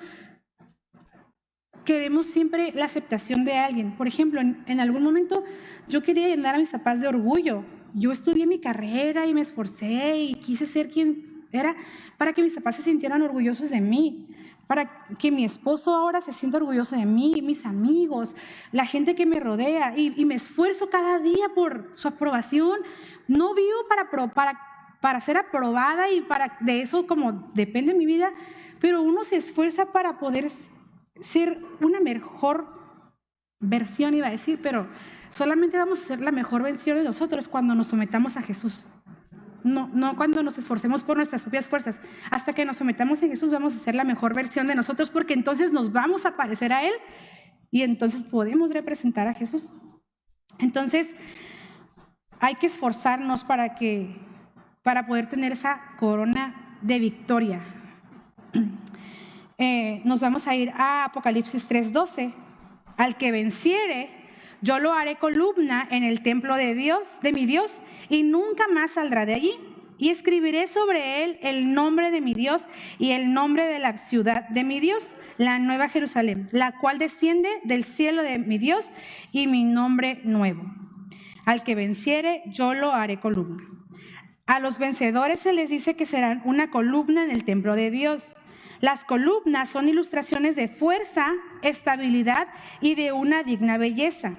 Speaker 2: queremos siempre la aceptación de alguien? Por ejemplo, en algún momento yo quería llenar a mis papás de orgullo. Yo estudié mi carrera y me esforcé y quise ser quien era para que mis papás se sintieran orgullosos de mí, para que mi esposo ahora se sienta orgulloso de mí, mis amigos, la gente que me rodea, y me esfuerzo cada día por su aprobación. No vivo para ser aprobada y de eso como depende mi vida, pero uno se esfuerza para poder ser una mejor versión, iba a decir, pero solamente vamos a ser la mejor versión de nosotros cuando nos sometamos a Jesús. No cuando nos esforcemos por nuestras propias fuerzas. Hasta que nos sometamos a Jesús vamos a ser la mejor versión de nosotros, porque entonces nos vamos a parecer a Él y entonces podemos representar a Jesús. Entonces hay que esforzarnos para poder tener esa corona de victoria. Nos vamos a ir a Apocalipsis 3:12. Al que venciere, yo lo haré columna en el templo de mi Dios, y nunca más saldrá de allí. Y escribiré sobre él el nombre de mi Dios y el nombre de la ciudad de mi Dios, la nueva Jerusalén, la cual desciende del cielo de mi Dios, y mi nombre nuevo. Al que venciere, yo lo haré columna. A los vencedores se les dice que serán una columna en el templo de Dios. Las columnas son ilustraciones de fuerza, estabilidad y de una digna belleza.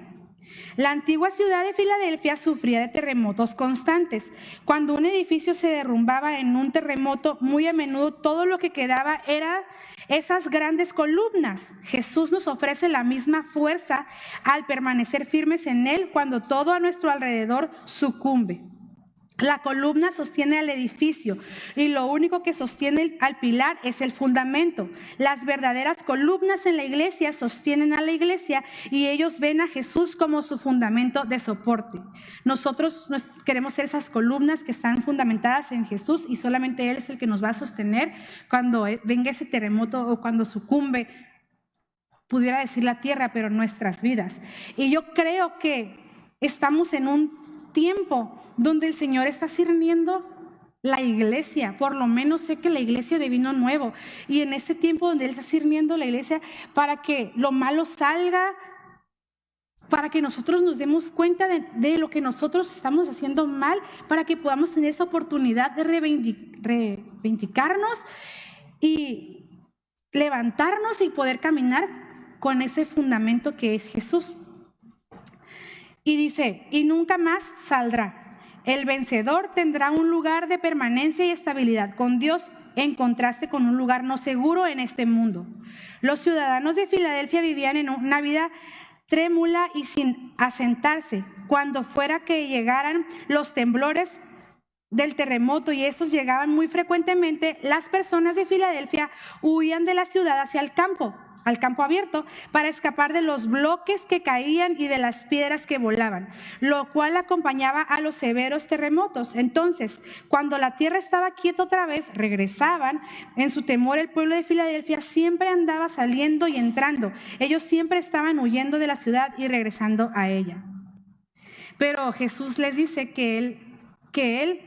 Speaker 2: La antigua ciudad de Filadelfia sufría de terremotos constantes. Cuando un edificio se derrumbaba en un terremoto, muy a menudo todo lo que quedaba era esas grandes columnas. Jesús nos ofrece la misma fuerza al permanecer firmes en Él cuando todo a nuestro alrededor sucumbe. La columna sostiene al edificio y lo único que sostiene al pilar es el fundamento. Las verdaderas columnas en la iglesia sostienen a la iglesia y ellos ven a Jesús como su fundamento de soporte. Nosotros queremos ser esas columnas que están fundamentadas en Jesús y solamente Él es el que nos va a sostener cuando venga ese terremoto o cuando sucumbe, pudiera decir la tierra, pero nuestras vidas. Y yo creo que estamos en un tiempo donde el Señor está sirviendo la iglesia. Por lo menos sé que la iglesia de Vino Nuevo, y en este tiempo donde Él está sirviendo la iglesia para que lo malo salga, para que nosotros nos demos cuenta de lo que nosotros estamos haciendo mal, para que podamos tener esa oportunidad de reivindicarnos y levantarnos y poder caminar con ese fundamento que es Jesús. Y dice, y nunca más saldrá. El vencedor tendrá un lugar de permanencia y estabilidad con Dios, en contraste con un lugar no seguro en este mundo. Los ciudadanos de Filadelfia vivían en una vida trémula y sin asentarse. Cuando fuera que llegaran los temblores del terremoto, y estos llegaban muy frecuentemente, las personas de Filadelfia huían de la ciudad hacia el campo abierto, para escapar de los bloques que caían y de las piedras que volaban, lo cual acompañaba a los severos terremotos. Entonces, cuando la tierra estaba quieta otra vez, regresaban. En su temor, el pueblo de Filadelfia siempre andaba saliendo y entrando. Ellos siempre estaban huyendo de la ciudad y regresando a ella. Pero Jesús les dice que él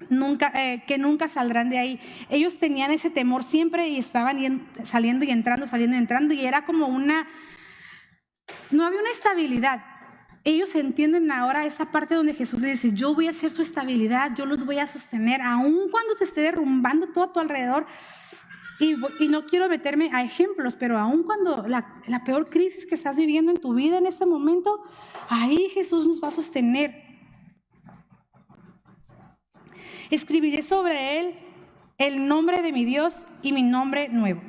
Speaker 2: que nunca saldrán de ahí. Ellos tenían ese temor siempre y estaban saliendo y entrando, y era como no había una estabilidad. Ellos entienden ahora esa parte donde Jesús les dice: yo voy a ser su estabilidad, yo los voy a sostener, aun cuando se esté derrumbando todo a tu alrededor. Y no quiero meterme a ejemplos, pero aun cuando la peor crisis que estás viviendo en tu vida en este momento, ahí Jesús nos va a sostener. Escribiré sobre él el nombre de mi Dios y mi nombre nuevo.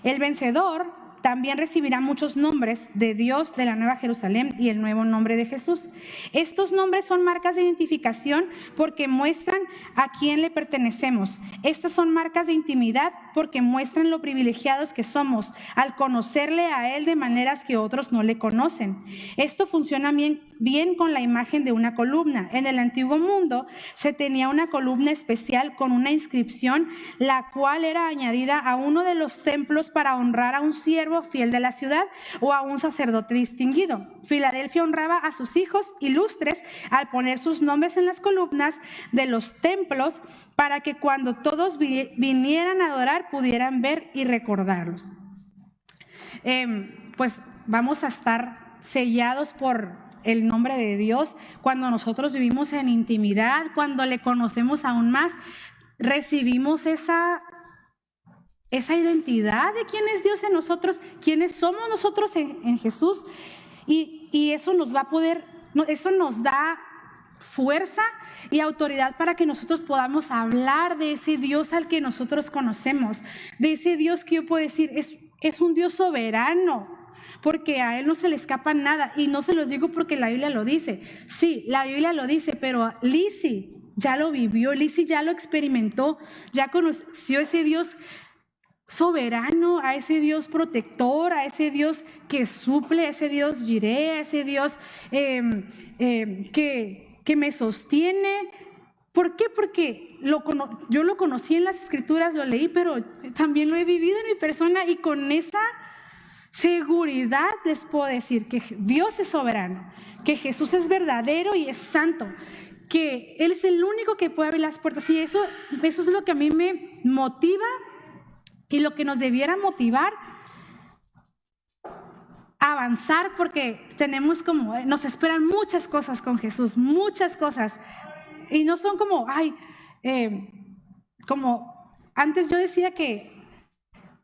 Speaker 2: El vencedor también recibirá muchos nombres de Dios de la Nueva Jerusalén y el nuevo nombre de Jesús. Estos nombres son marcas de identificación porque muestran a quién le pertenecemos. Estas son marcas de intimidad porque muestran lo privilegiados que somos al conocerle a Él de maneras que otros no le conocen. Esto funciona bien con la imagen de una columna. En el antiguo mundo se tenía una columna especial con una inscripción, la cual era añadida a uno de los templos para honrar a un siervo fiel de la ciudad o a un sacerdote distinguido. Filadelfia honraba a sus hijos ilustres al poner sus nombres en las columnas de los templos para que cuando todos vinieran a adorar pudieran ver y recordarlos. Pues vamos a estar sellados por el nombre de Dios cuando nosotros vivimos en intimidad, cuando le conocemos aún más, recibimos esa identidad de quién es Dios en nosotros, quiénes somos nosotros en Jesús, y eso nos va a poder, eso nos da fuerza y autoridad para que nosotros podamos hablar de ese Dios al que nosotros conocemos, de ese Dios que yo puedo decir es un Dios soberano, porque a Él no se le escapa nada. Y no se los digo porque la Biblia lo dice. Sí, la Biblia lo dice, pero Lizzy ya lo vivió, Lizzy ya lo experimentó, ya conoció ese Dios soberano, a ese Dios protector, a ese Dios que suple, a ese Dios Jireh, a ese Dios que me sostiene. ¿Por qué? Porque yo lo conocí en las Escrituras, lo leí, pero también lo he vivido en mi persona, y con esa seguridad les puedo decir que Dios es soberano, que Jesús es verdadero y es santo, que Él es el único que puede abrir las puertas. Y eso es lo que a mí me motiva y lo que nos debiera motivar a avanzar, porque nos esperan muchas cosas con Jesús, muchas cosas. Y no son como antes yo decía que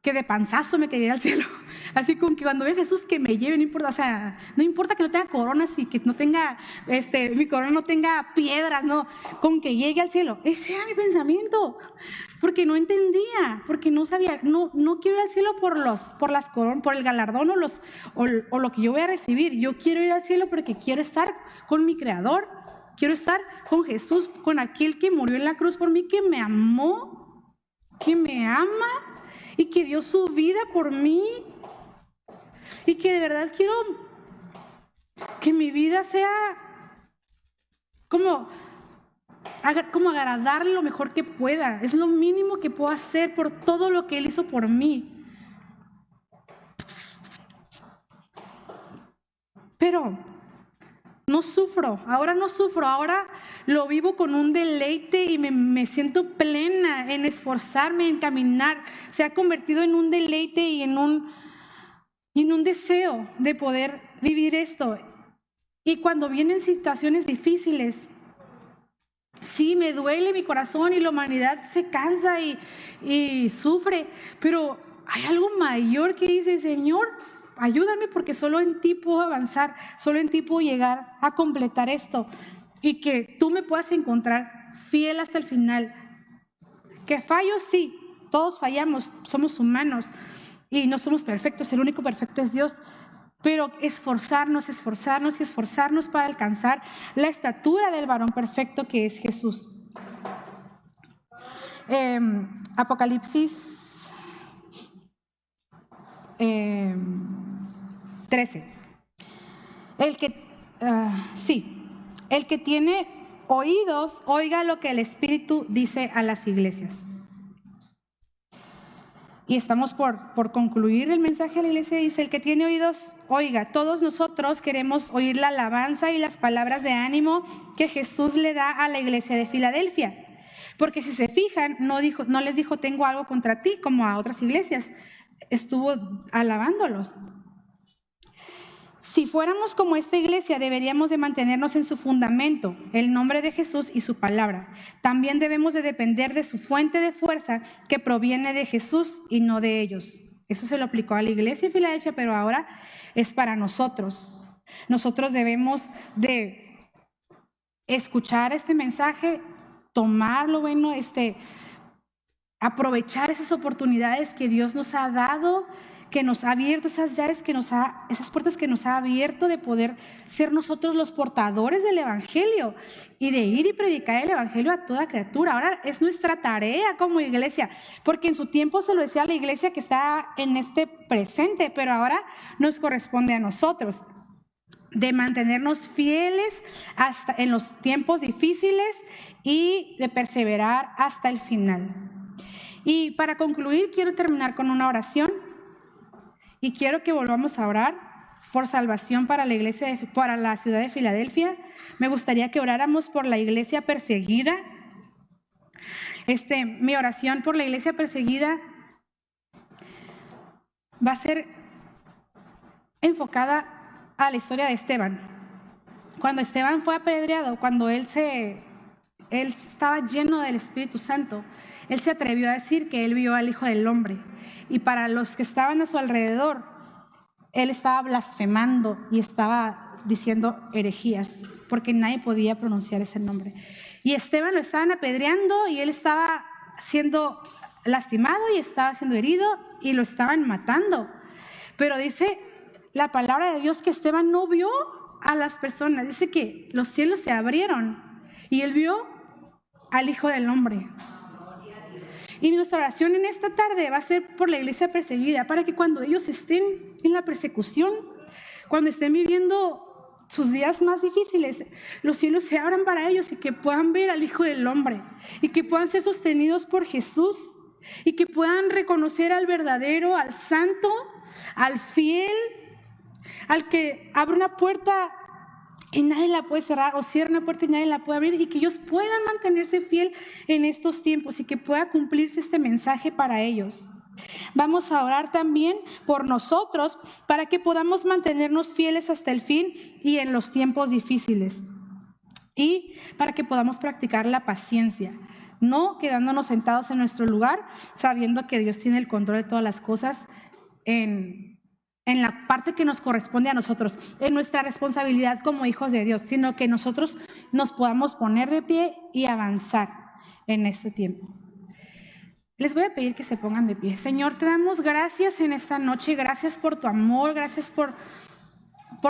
Speaker 2: de panzazo me quería ir al cielo, así como que cuando ve a Jesús que me lleve, no importa, o sea, no importa que no tenga coronas y que no tenga, mi corona no tenga piedras, no, con que llegue al cielo. Ese era mi pensamiento, porque no entendía, porque no sabía, no quiero ir al cielo por las coronas, por el galardón o lo que yo voy a recibir. Yo quiero ir al cielo porque quiero estar con mi Creador, quiero estar con Jesús, con aquel que murió en la cruz por mí, que me amó, que me ama y que dio su vida por mí, y que de verdad quiero que mi vida sea como agradarle lo mejor que pueda. Es lo mínimo que puedo hacer por todo lo que Él hizo por mí. Pero ahora no sufro, ahora lo vivo con un deleite y me siento plena en esforzarme, en caminar. Se ha convertido en un deleite y en un deseo de poder vivir esto. Y cuando vienen situaciones difíciles, sí, me duele mi corazón y la humanidad se cansa y sufre, pero hay algo mayor que dice: Señor, ayúdame, porque solo en ti puedo avanzar, solo en ti puedo llegar a completar esto, y que tú me puedas encontrar fiel hasta el final. Que fallo, sí, todos fallamos, somos humanos y no somos perfectos, el único perfecto es Dios, pero esforzarnos para alcanzar la estatura del varón perfecto que es Jesús. Apocalipsis 13. El que tiene oídos, oiga lo que el Espíritu dice a las iglesias. Y estamos por concluir el mensaje a la iglesia. Dice: el que tiene oídos, oiga. Todos nosotros queremos oír la alabanza y las palabras de ánimo que Jesús le da a la iglesia de Filadelfia. Porque si se fijan, no les dijo tengo algo contra ti, como a otras iglesias. Estuvo alabándolos. Si fuéramos como esta iglesia, deberíamos de mantenernos en su fundamento, el nombre de Jesús y su palabra. También debemos de depender de su fuente de fuerza que proviene de Jesús y no de ellos. Eso se lo aplicó a la iglesia de Filadelfia, pero ahora es para nosotros. Nosotros debemos de escuchar este mensaje, tomarlo bueno, aprovechar esas oportunidades que Dios nos ha dado, que nos ha abierto, esas llaves esas puertas que nos ha abierto de poder ser nosotros los portadores del evangelio y de ir y predicar el evangelio a toda criatura. Ahora es nuestra tarea como iglesia, porque en su tiempo se lo decía a la iglesia que está en este presente, pero ahora nos corresponde a nosotros de mantenernos fieles hasta en los tiempos difíciles y de perseverar hasta el final. Y para concluir, quiero terminar con una oración. Y quiero que volvamos a orar por salvación para la iglesia, para la ciudad de Filadelfia. Me gustaría que oráramos por la iglesia perseguida. Mi oración por la iglesia perseguida va a ser enfocada a la historia de Esteban. Cuando Esteban fue apedreado, cuando él estaba lleno del Espíritu Santo, él se atrevió a decir que él vio al Hijo del Hombre. Y para los que estaban a su alrededor, él estaba blasfemando y estaba diciendo herejías, porque nadie podía pronunciar ese nombre. Y Esteban lo estaban apedreando y él estaba siendo lastimado y estaba siendo herido y lo estaban matando. Pero dice la palabra de Dios que Esteban no vio a las personas. Dice que los cielos se abrieron y él vio al Hijo del Hombre. Y nuestra oración en esta tarde va a ser por la iglesia perseguida, para que cuando ellos estén en la persecución, cuando estén viviendo sus días más difíciles, los cielos se abran para ellos y que puedan ver al Hijo del Hombre y que puedan ser sostenidos por Jesús y que puedan reconocer al verdadero, al santo, al fiel, al que abre una puerta y nadie la puede cerrar, o cierra una puerta y nadie la puede abrir, y que ellos puedan mantenerse fiel en estos tiempos y que pueda cumplirse este mensaje para ellos. Vamos a orar también por nosotros para que podamos mantenernos fieles hasta el fin y en los tiempos difíciles, y para que podamos practicar la paciencia, no quedándonos sentados en nuestro lugar sabiendo que Dios tiene el control de todas las cosas en la parte que nos corresponde a nosotros, en nuestra responsabilidad como hijos de Dios, sino que nosotros nos podamos poner de pie y avanzar en este tiempo. Les voy a pedir que se pongan de pie. Señor, te damos gracias en esta noche, gracias por tu amor, gracias por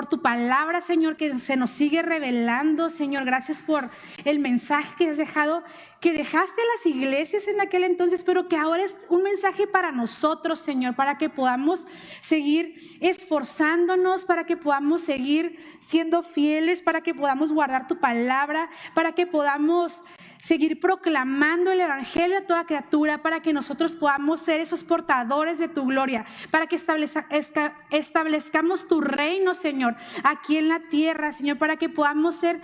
Speaker 2: tu palabra, Señor, que se nos sigue revelando, Señor. Gracias por el mensaje que has dejado, que dejaste las iglesias en aquel entonces, pero que ahora es un mensaje para nosotros, Señor, para que podamos seguir esforzándonos, para que podamos seguir siendo fieles, para que podamos guardar tu palabra, para que podamos seguir proclamando el evangelio a toda criatura, para que nosotros podamos ser esos portadores de tu gloria, para que establezcamos tu reino, Señor, aquí en la tierra, Señor, para que podamos ser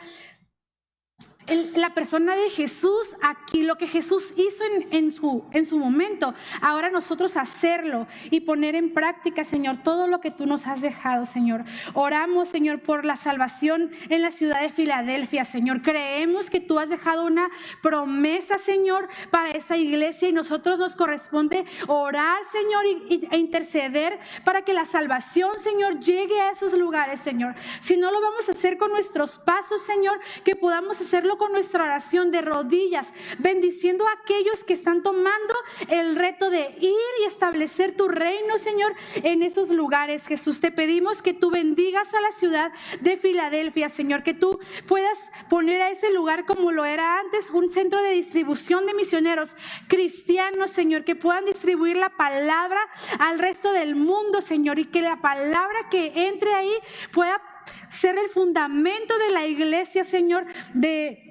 Speaker 2: la persona de Jesús aquí, lo que Jesús hizo en su momento, ahora nosotros hacerlo y poner en práctica, Señor, todo lo que tú nos has dejado, Señor. Oramos, Señor, por la salvación en la ciudad de Filadelfia, Señor. Creemos que tú has dejado una promesa, Señor, para esa iglesia, y nosotros nos corresponde orar, Señor, e interceder para que la salvación, Señor, llegue a esos lugares, Señor. Si no lo vamos a hacer con nuestros pasos, Señor, que podamos hacerlo con nuestra oración de rodillas, bendiciendo a aquellos que están tomando el reto de ir y establecer tu reino, Señor, en esos lugares. Jesús, te pedimos que tú bendigas a la ciudad de Filadelfia, Señor, que tú puedas poner a ese lugar como lo era antes, un centro de distribución de misioneros cristianos, Señor, que puedan distribuir la palabra al resto del mundo, Señor, y que la palabra que entre ahí pueda ser el fundamento de la iglesia, Señor, de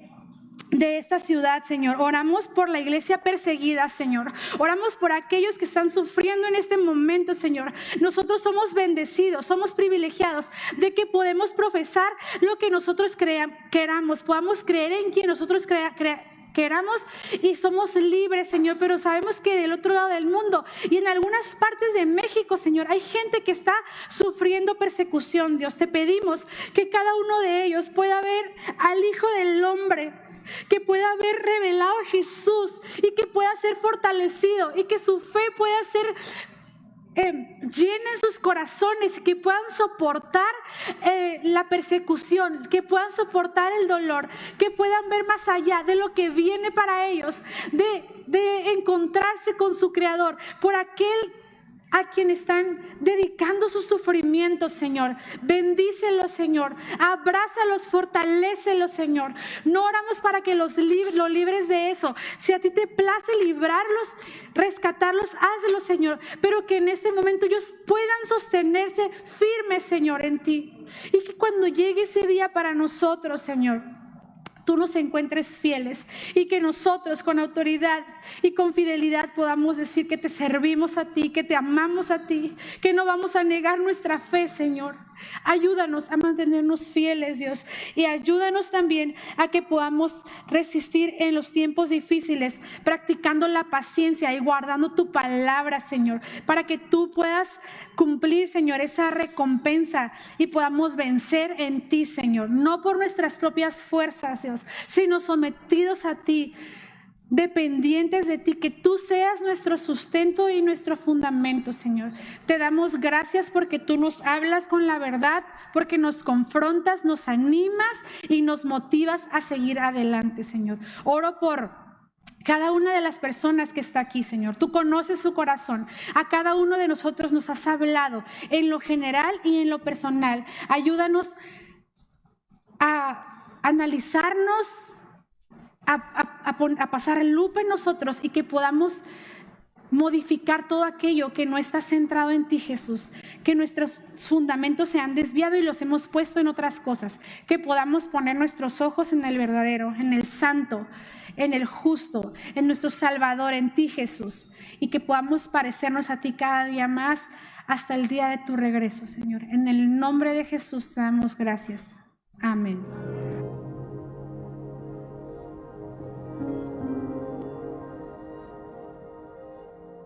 Speaker 2: esta ciudad, Señor. Oramos por la iglesia perseguida, Señor. Oramos por aquellos que están sufriendo en este momento, Señor. Nosotros somos bendecidos, somos privilegiados de que podemos profesar lo que nosotros queramos, podamos creer en quien nosotros queramos y somos libres, Señor, pero sabemos que del otro lado del mundo y en algunas partes de México, Señor, hay gente que está sufriendo persecución. Dios, te pedimos que cada uno de ellos pueda ver al Hijo del Hombre, que pueda haber revelado a Jesús y que pueda ser fortalecido y que su fe pueda ser llenen sus corazones, que puedan soportar la persecución, que puedan soportar el dolor, que puedan ver más allá de lo que viene para ellos, de encontrarse con su Creador, por aquel a quien están dedicando sus sufrimientos, Señor. Bendícelos, Señor. Abrázalos, fortalécelos, Señor. No oramos para que los libres de eso. Si a ti te place librarlos, rescatarlos, hazlo, Señor. Pero que en este momento ellos puedan sostenerse firmes, Señor, en ti. Y que cuando llegue ese día para nosotros, Señor, tú nos encuentres fieles y que nosotros con autoridad y con fidelidad podamos decir que te servimos a ti, que te amamos a ti, que no vamos a negar nuestra fe, Señor. Ayúdanos a mantenernos fieles, Dios, y ayúdanos también a que podamos resistir en los tiempos difíciles, practicando la paciencia y guardando tu palabra, Señor, para que tú puedas cumplir, Señor, esa recompensa y podamos vencer en ti, Señor, no por nuestras propias fuerzas, Dios, sino sometidos a ti, dependientes de ti, que tú seas nuestro sustento y nuestro fundamento, Señor. Te damos gracias porque tú nos hablas con la verdad, porque nos confrontas, nos animas y nos motivas a seguir adelante, Señor. Oro por cada una de las personas que está aquí, Señor. Tú conoces su corazón. A cada uno de nosotros nos has hablado en lo general y en lo personal. Ayúdanos a analizarnos, a pasar lupa en nosotros y que podamos modificar todo aquello que no está centrado en ti, Jesús, que nuestros fundamentos se han desviado y los hemos puesto en otras cosas, que podamos poner nuestros ojos en el verdadero, en el santo, en el justo, en nuestro Salvador, en ti, Jesús, y que podamos parecernos a ti cada día más hasta el día de tu regreso, Señor. En el nombre de Jesús te damos gracias. Amén.